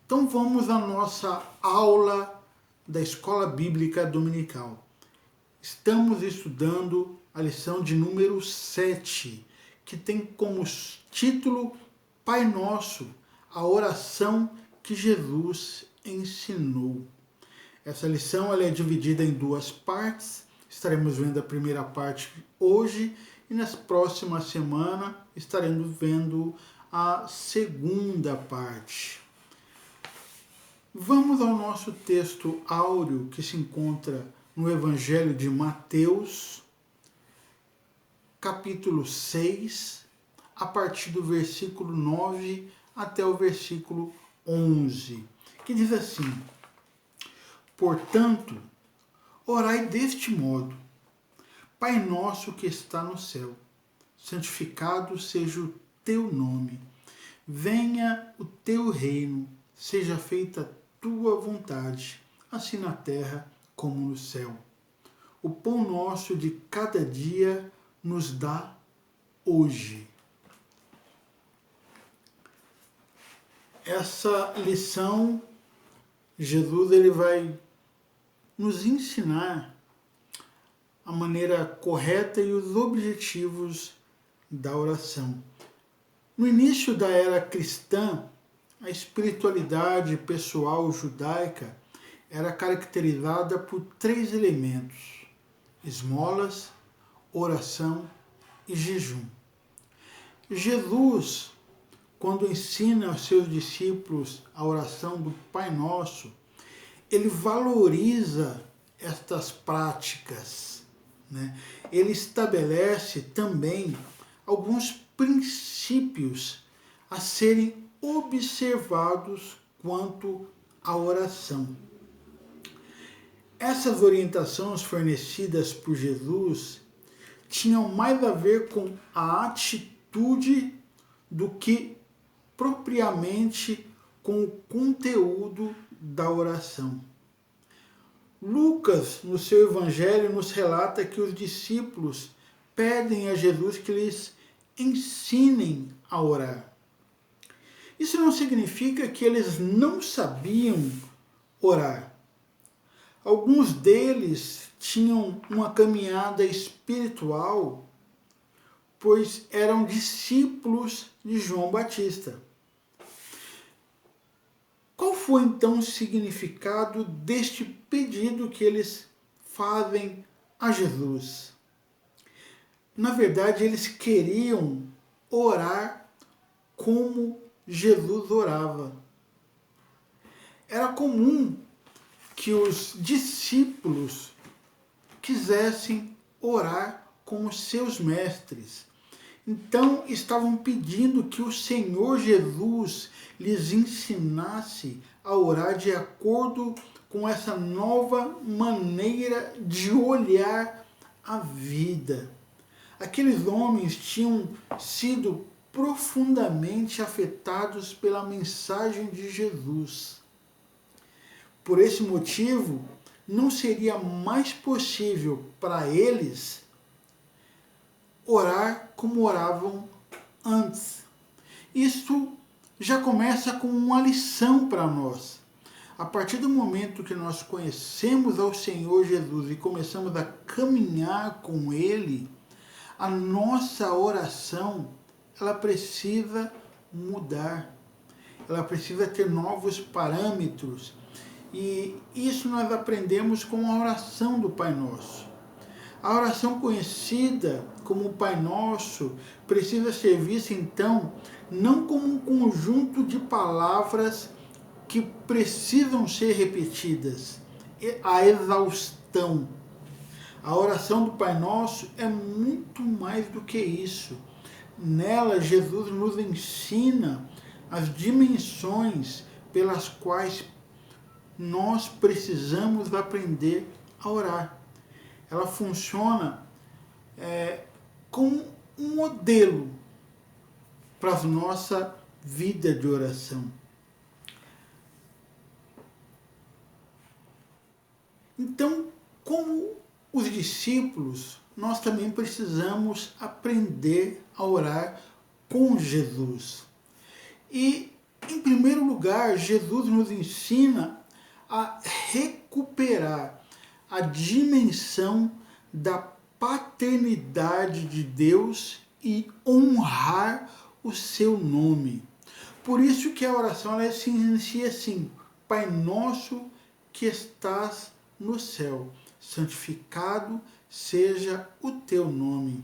Então vamos à nossa aula da Escola Bíblica Dominical. Estamos estudando a lição de número 7, que tem como título Pai Nosso, a oração que Jesus ensinou. Essa lição ela é dividida em duas partes. Estaremos vendo a primeira parte hoje e nas próximas semanas estaremos vendo a segunda parte. Vamos ao nosso texto áureo que se encontra no Evangelho de Mateus, capítulo 6, a partir do versículo 9 até o versículo 11, que diz assim: Portanto, orai deste modo: Pai nosso que está no céu, santificado seja o teu nome. venha o teu reino, seja feita a tua vontade, assim na terra como no céu. O pão nosso de cada dia nos dá hoje. Essa lição, Jesus ele vai nos ensinar a maneira correta e os objetivos da oração. No início da era cristã, a espiritualidade pessoal judaica era caracterizada por 3 elementos: esmolas, oração e jejum. Jesus, quando ensina aos seus discípulos a oração do Pai Nosso, ele valoriza estas práticas, né? Ele estabelece também alguns princípios a serem observados quanto à oração. Essas orientações fornecidas por Jesus tinham mais a ver com a atitude do que propriamente com o conteúdo da oração. Lucas, no seu evangelho, nos relata que os discípulos pedem a Jesus que lhes ensinem a orar. Isso não significa que eles não sabiam orar. Alguns deles tinham uma caminhada espiritual, pois eram discípulos de João Batista. Qual foi então o significado deste pedido que eles fazem a Jesus? Na verdade, eles queriam orar como Jesus orava. Era comum que os discípulos quisessem orar como seus mestres. Então, estavam pedindo que o Senhor Jesus lhes ensinasse a orar de acordo com essa nova maneira de olhar a vida. Aqueles homens tinham sido profundamente afetados pela mensagem de Jesus. Por esse motivo, não seria mais possível para eles orar como oravam antes. Isso já começa com uma lição para nós. A partir do momento que nós conhecemos ao Senhor Jesus e começamos a caminhar com Ele, a nossa oração, ela precisa mudar. Ela precisa ter novos parâmetros. E isso nós aprendemos com a oração do Pai Nosso. A oração conhecida como Pai Nosso precisa ser vista, então, não como um conjunto de palavras que precisam ser repetidas, a exaustão. A oração do Pai Nosso é muito mais do que isso. Nela, Jesus nos ensina as dimensões pelas quais nós precisamos aprender a orar. Ela funciona como um modelo para a nossa vida de oração. Então, como os discípulos, nós também precisamos aprender a orar com Jesus. E, em primeiro lugar, Jesus nos ensina a recuperar a dimensão da paternidade de Deus e honrar o seu nome. Por isso que a oração ela se inicia assim: Pai nosso que estás no céu, santificado seja o teu nome.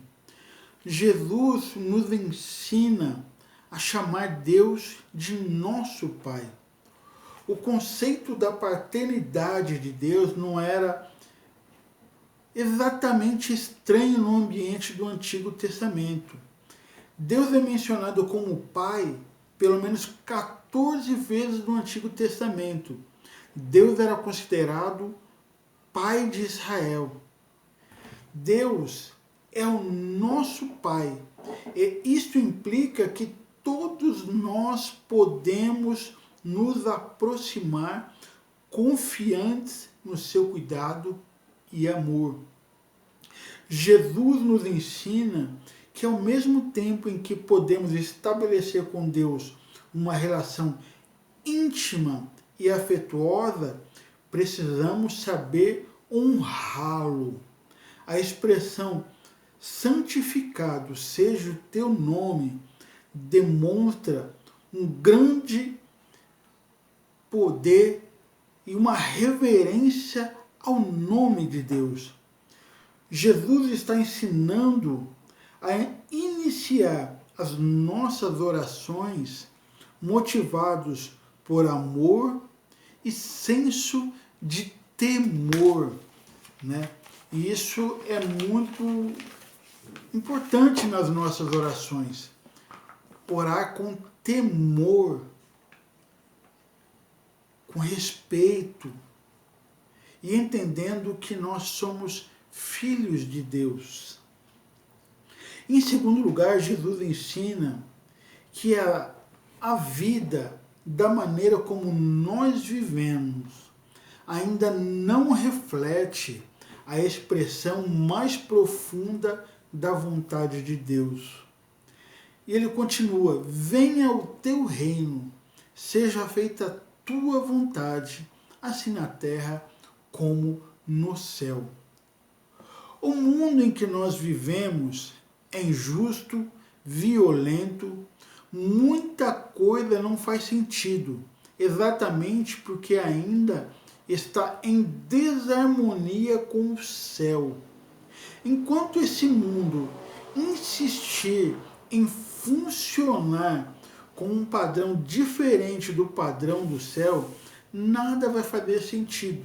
Jesus nos ensina a chamar Deus de nosso Pai. O conceito da paternidade de Deus não era exatamente estranho no ambiente do Antigo Testamento. Deus é mencionado como Pai pelo menos 14 vezes no Antigo Testamento. Deus era considerado Pai de Israel. Deus é o nosso Pai. E isto implica que todos nós podemos nos aproximar confiantes no seu cuidado e amor. Jesus nos ensina que ao mesmo tempo em que podemos estabelecer com Deus uma relação íntima e afetuosa, precisamos saber honrá-lo. A expressão santificado seja o teu nome demonstra um grande poder e uma reverência ao nome de Deus. Jesus está ensinando a iniciar as nossas orações motivados por amor e senso de temor, né? E isso é muito importante nas nossas orações. Orar com temor, com respeito e entendendo que nós somos filhos de Deus. Em segundo lugar, Jesus ensina que a vida, da maneira como nós vivemos, ainda não reflete a expressão mais profunda da vontade de Deus. E ele continua: venha o teu reino, seja feita a tua vontade, assim na terra como no céu. O mundo em que nós vivemos é injusto, violento, muita coisa não faz sentido, exatamente porque ainda está em desarmonia com o céu. Enquanto esse mundo insistir em funcionar com um padrão diferente do padrão do céu, nada vai fazer sentido.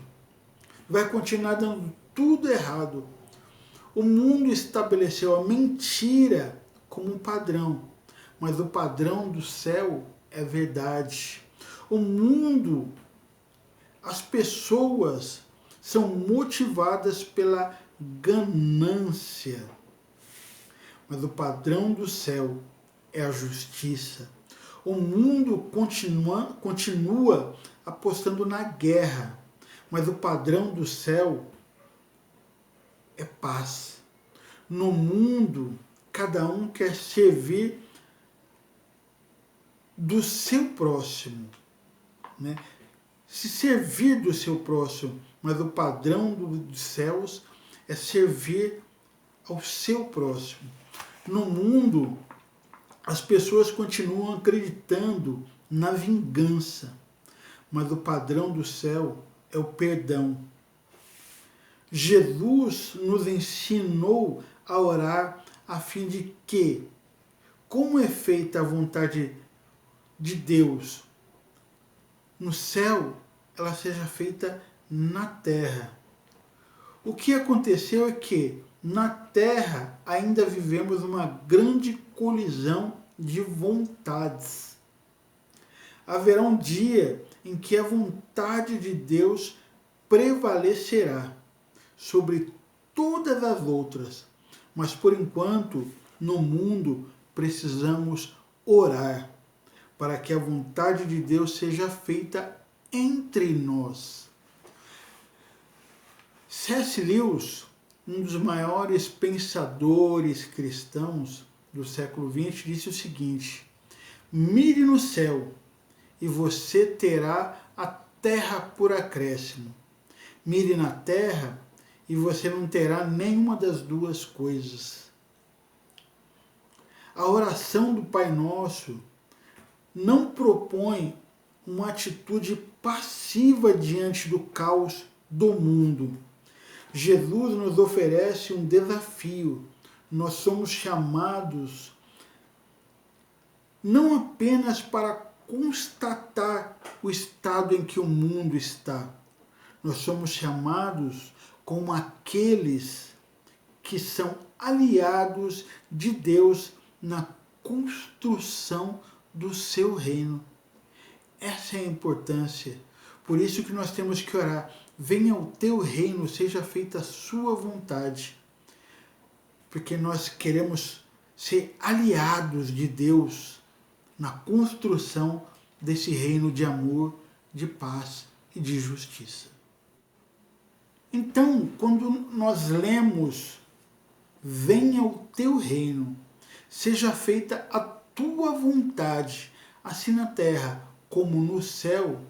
Vai continuar dando tudo errado. O mundo estabeleceu a mentira como um padrão, mas o padrão do céu é verdade. O mundo, as pessoas são motivadas pela ganância, mas o padrão do céu é a justiça. O mundo continua apostando na guerra, mas o padrão do céu é paz. No mundo, cada um quer servir do seu próximo, né? Se servir do seu próximo, mas o padrão dos céus é servir ao seu próximo. No mundo, as pessoas continuam acreditando na vingança, mas o padrão do céu é o perdão. Jesus nos ensinou a orar a fim de que, como é feita a vontade de Deus no céu, ela seja feita na terra. O que aconteceu é que na terra ainda vivemos uma grande colisão de vontades. Haverá um dia em que a vontade de Deus prevalecerá sobre todas as outras, mas por enquanto no mundo precisamos orar para que a vontade de Deus seja feita entre nós. C.S. Lewis, um dos maiores pensadores cristãos do século XX, disse o seguinte: mire no céu e você terá a terra por acréscimo. Mire na terra e você não terá nenhuma das duas coisas. A oração do Pai Nosso não propõe uma atitude passiva diante do caos do mundo. Jesus nos oferece um desafio. Nós somos chamados não apenas para constatar o estado em que o mundo está. Nós somos chamados como aqueles que são aliados de Deus na construção do seu reino. Essa é a importância. Por isso que nós temos que orar: venha o teu reino, seja feita a sua vontade. Porque nós queremos ser aliados de Deus na construção desse reino de amor, de paz e de justiça. Então, quando nós lemos, venha o teu reino, seja feita a tua vontade, assim na terra como no céu,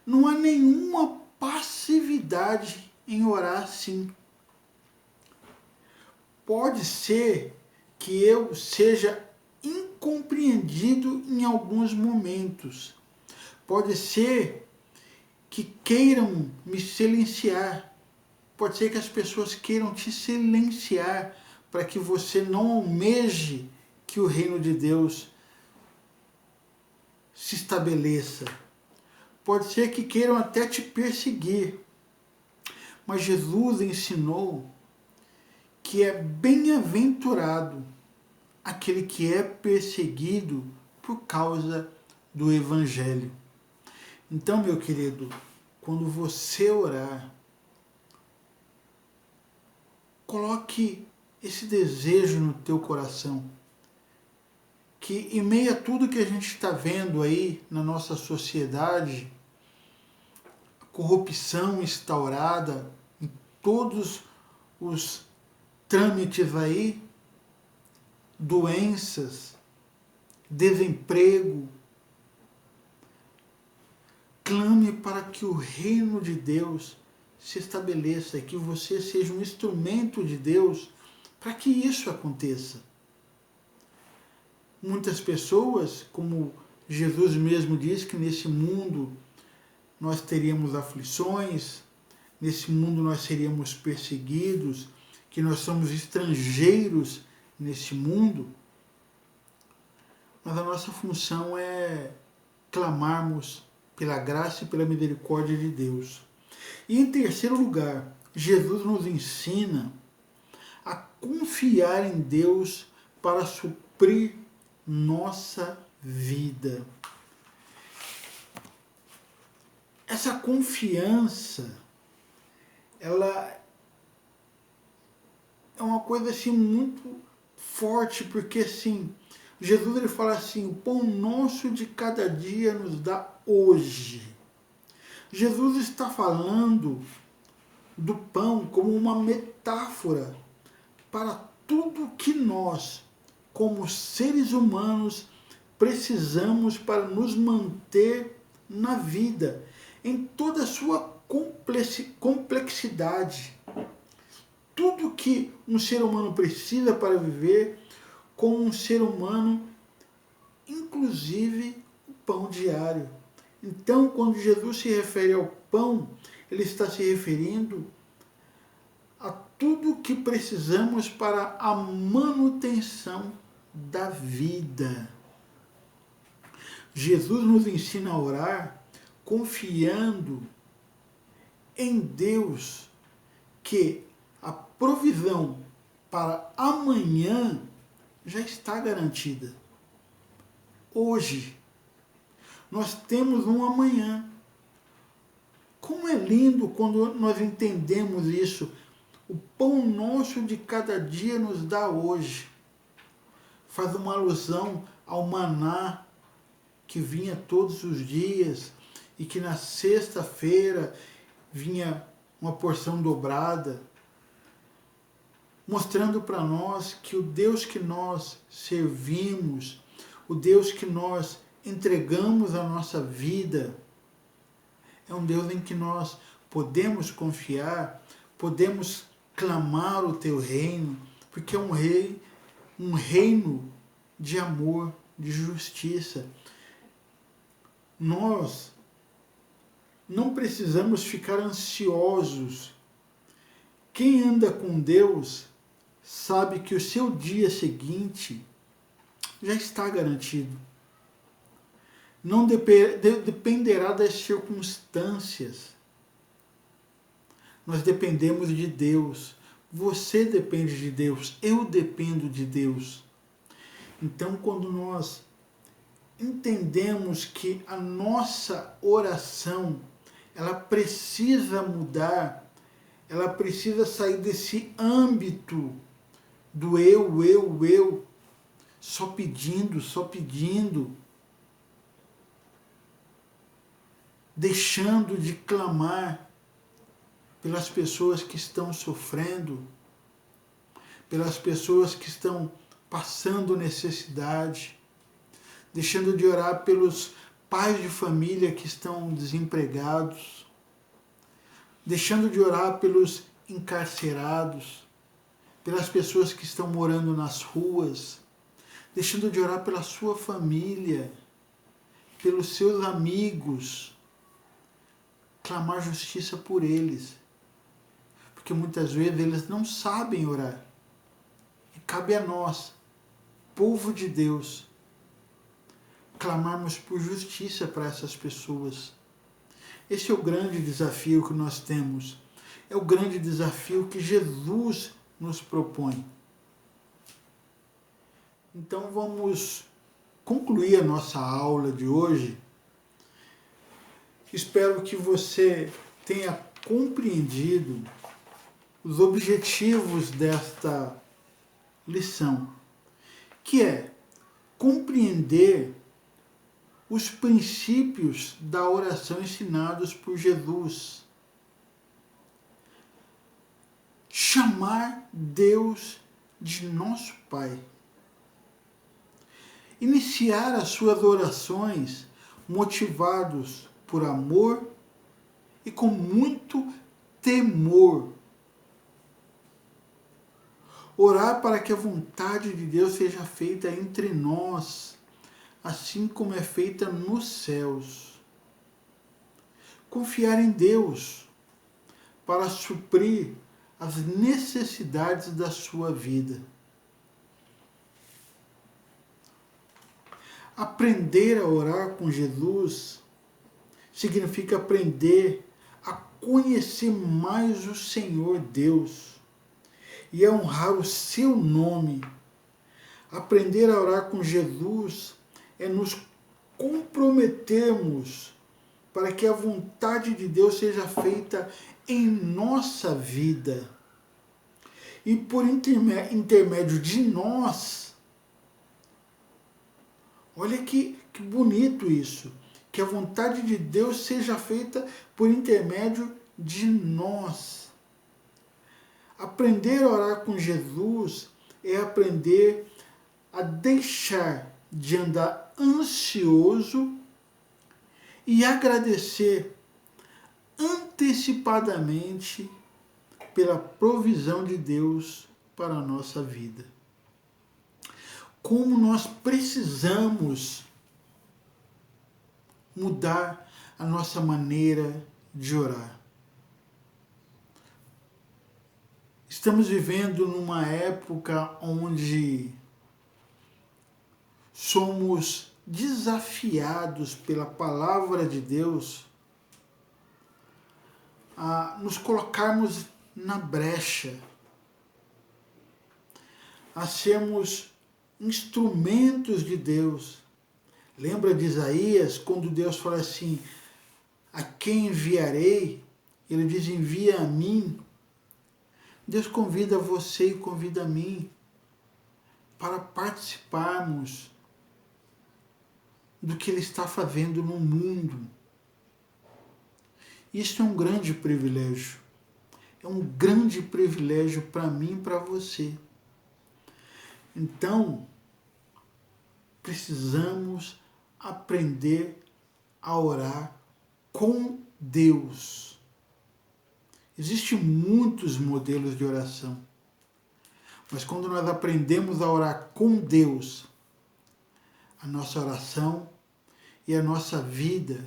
não há nenhuma passividade em orar assim. Pode ser que eu seja incompreendido em alguns momentos. Pode ser que queiram me silenciar. Pode ser que as pessoas queiram te silenciar para que você não almeje que o reino de Deus se estabeleça. Pode ser que queiram até te perseguir. Mas Jesus ensinou que é bem-aventurado aquele que é perseguido por causa do Evangelho. Então, meu querido, quando você orar, coloque esse desejo no teu coração, que em meio a tudo que a gente está vendo aí na nossa sociedade, corrupção instaurada em todos os trâmites aí, doenças, desemprego, clame para que o reino de Deus se estabeleça e que você seja um instrumento de Deus para que isso aconteça. Muitas pessoas, como Jesus mesmo diz, que nesse mundo nós teríamos aflições, nesse mundo nós seríamos perseguidos, que nós somos estrangeiros nesse mundo, mas a nossa função é clamarmos pela graça e pela misericórdia de Deus. E em terceiro lugar, Jesus nos ensina a confiar em Deus para suprir nossa vida. Essa confiança, ela é uma coisa assim muito forte, porque assim, Jesus ele fala assim, o pão nosso de cada dia nos dá hoje. Jesus está falando do pão como uma metáfora para tudo que nós, como seres humanos, precisamos para nos manter na vida, em toda a sua complexidade. Tudo que um ser humano precisa para viver, como um ser humano, inclusive o pão diário. Então, quando Jesus se refere ao pão, ele está se referindo a tudo que precisamos para a manutenção da vida. Jesus nos ensina a orar confiando em Deus, que a provisão para amanhã já está garantida. Hoje, nós temos um amanhã. Como é lindo quando nós entendemos isso. O pão nosso de cada dia nos dá hoje. Faz uma alusão ao maná que vinha todos os dias e que na sexta-feira vinha uma porção dobrada, mostrando para nós que o Deus que nós servimos, o Deus que nós entregamos a nossa vida, é um Deus em que nós podemos confiar, podemos clamar o teu reino, porque é um reino de amor, de justiça. Nós não precisamos ficar ansiosos. Quem anda com Deus sabe que o seu dia seguinte já está garantido. Não dependerá das circunstâncias. Nós dependemos de Deus. Você depende de Deus. Eu dependo de Deus. Então, quando nós entendemos que a nossa oração, ela precisa mudar, ela precisa sair desse âmbito do eu, só pedindo, deixando de clamar pelas pessoas que estão sofrendo, pelas pessoas que estão passando necessidade, deixando de orar pelos pais de família que estão desempregados, deixando de orar pelos encarcerados, pelas pessoas que estão morando nas ruas, deixando de orar pela sua família, pelos seus amigos, clamar justiça por eles, porque muitas vezes eles não sabem orar. E cabe a nós, povo de Deus, clamarmos por justiça para essas pessoas. Esse é o grande desafio que nós temos. É o grande desafio que Jesus nos propõe. Então vamos concluir a nossa aula de hoje. Espero que você tenha compreendido os objetivos desta lição, que é compreender os princípios da oração ensinados por Jesus. Chamar Deus de nosso Pai. Iniciar as suas orações motivados por amor e com muito temor. Orar para que a vontade de Deus seja feita entre nós, assim como é feita nos céus. Confiar em Deus para suprir as necessidades da sua vida. Aprender a orar com Jesus significa aprender a conhecer mais o Senhor Deus e a honrar o seu nome. Aprender a orar com Jesus é nos comprometermos para que a vontade de Deus seja feita em nossa vida. E por intermédio de nós, olha que bonito isso, que a vontade de Deus seja feita por intermédio de nós. Aprender a orar com Jesus é aprender a deixar de andar ansioso e agradecer antecipadamente pela provisão de Deus para a nossa vida. Como nós precisamos mudar a nossa maneira de orar. Estamos vivendo numa época onde somos desafiados pela palavra de Deus a nos colocarmos na brecha, a sermos instrumentos de Deus. Lembra de Isaías, quando Deus fala assim, a quem enviarei? Ele diz, envia a mim. Deus convida você e convida a mim para participarmos do que Ele está fazendo no mundo. Isso é um grande privilégio. É um grande privilégio para mim e para você. Então, precisamos aprender a orar com Deus. Existem muitos modelos de oração, mas quando nós aprendemos a orar com Deus, a nossa oração e a nossa vida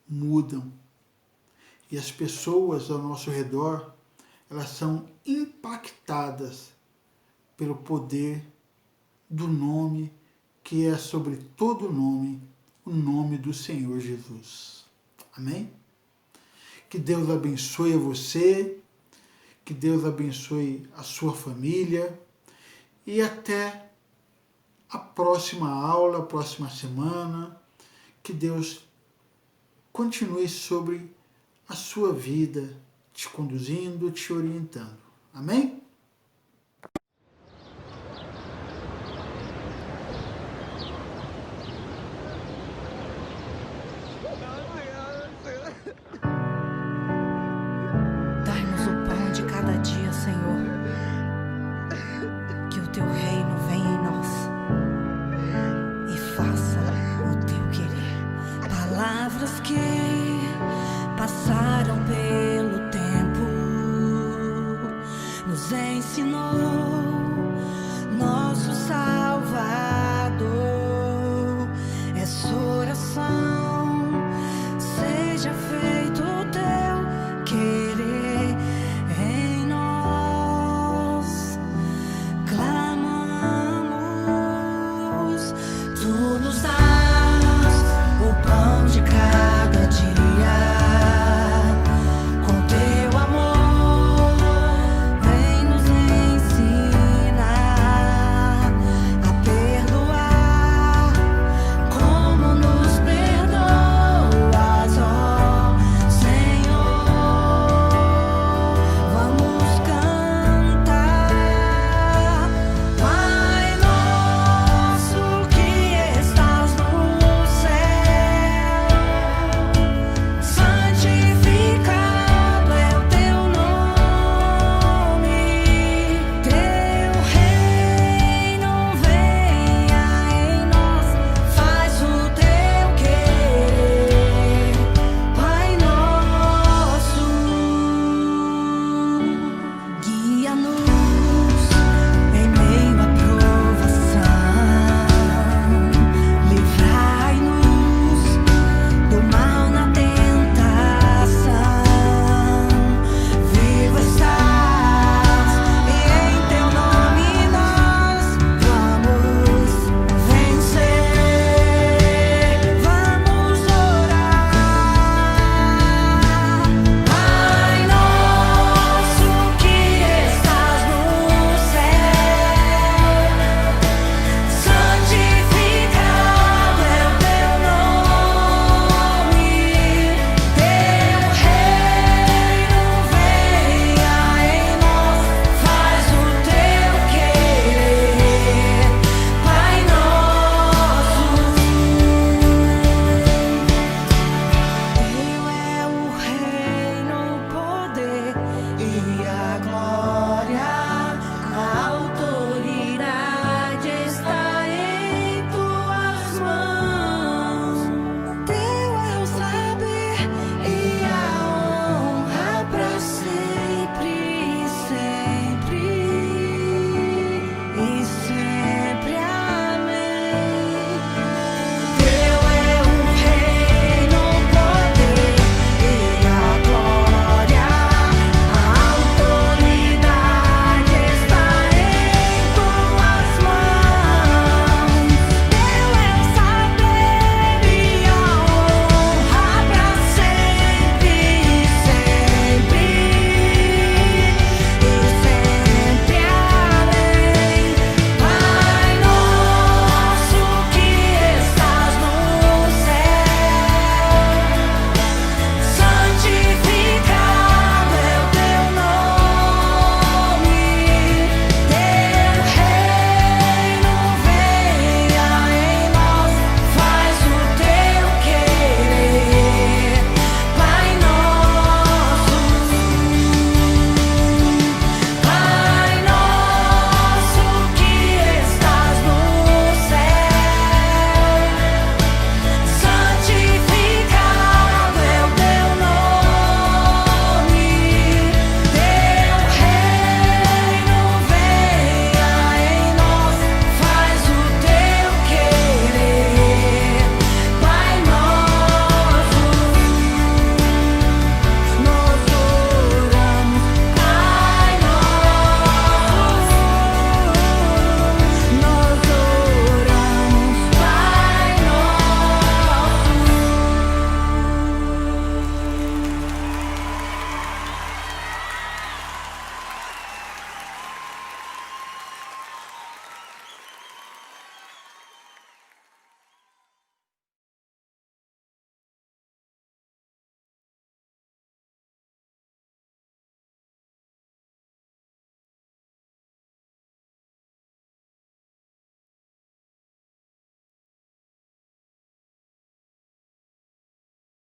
mudam. E as pessoas ao nosso redor, elas são impactadas pelo poder do nome que é sobre todo nome, o nome do Senhor Jesus. Amém? Que Deus abençoe você, que Deus abençoe a sua família e até a próxima aula, a próxima semana. Que Deus continue sobre a sua vida, te conduzindo, te orientando. Amém?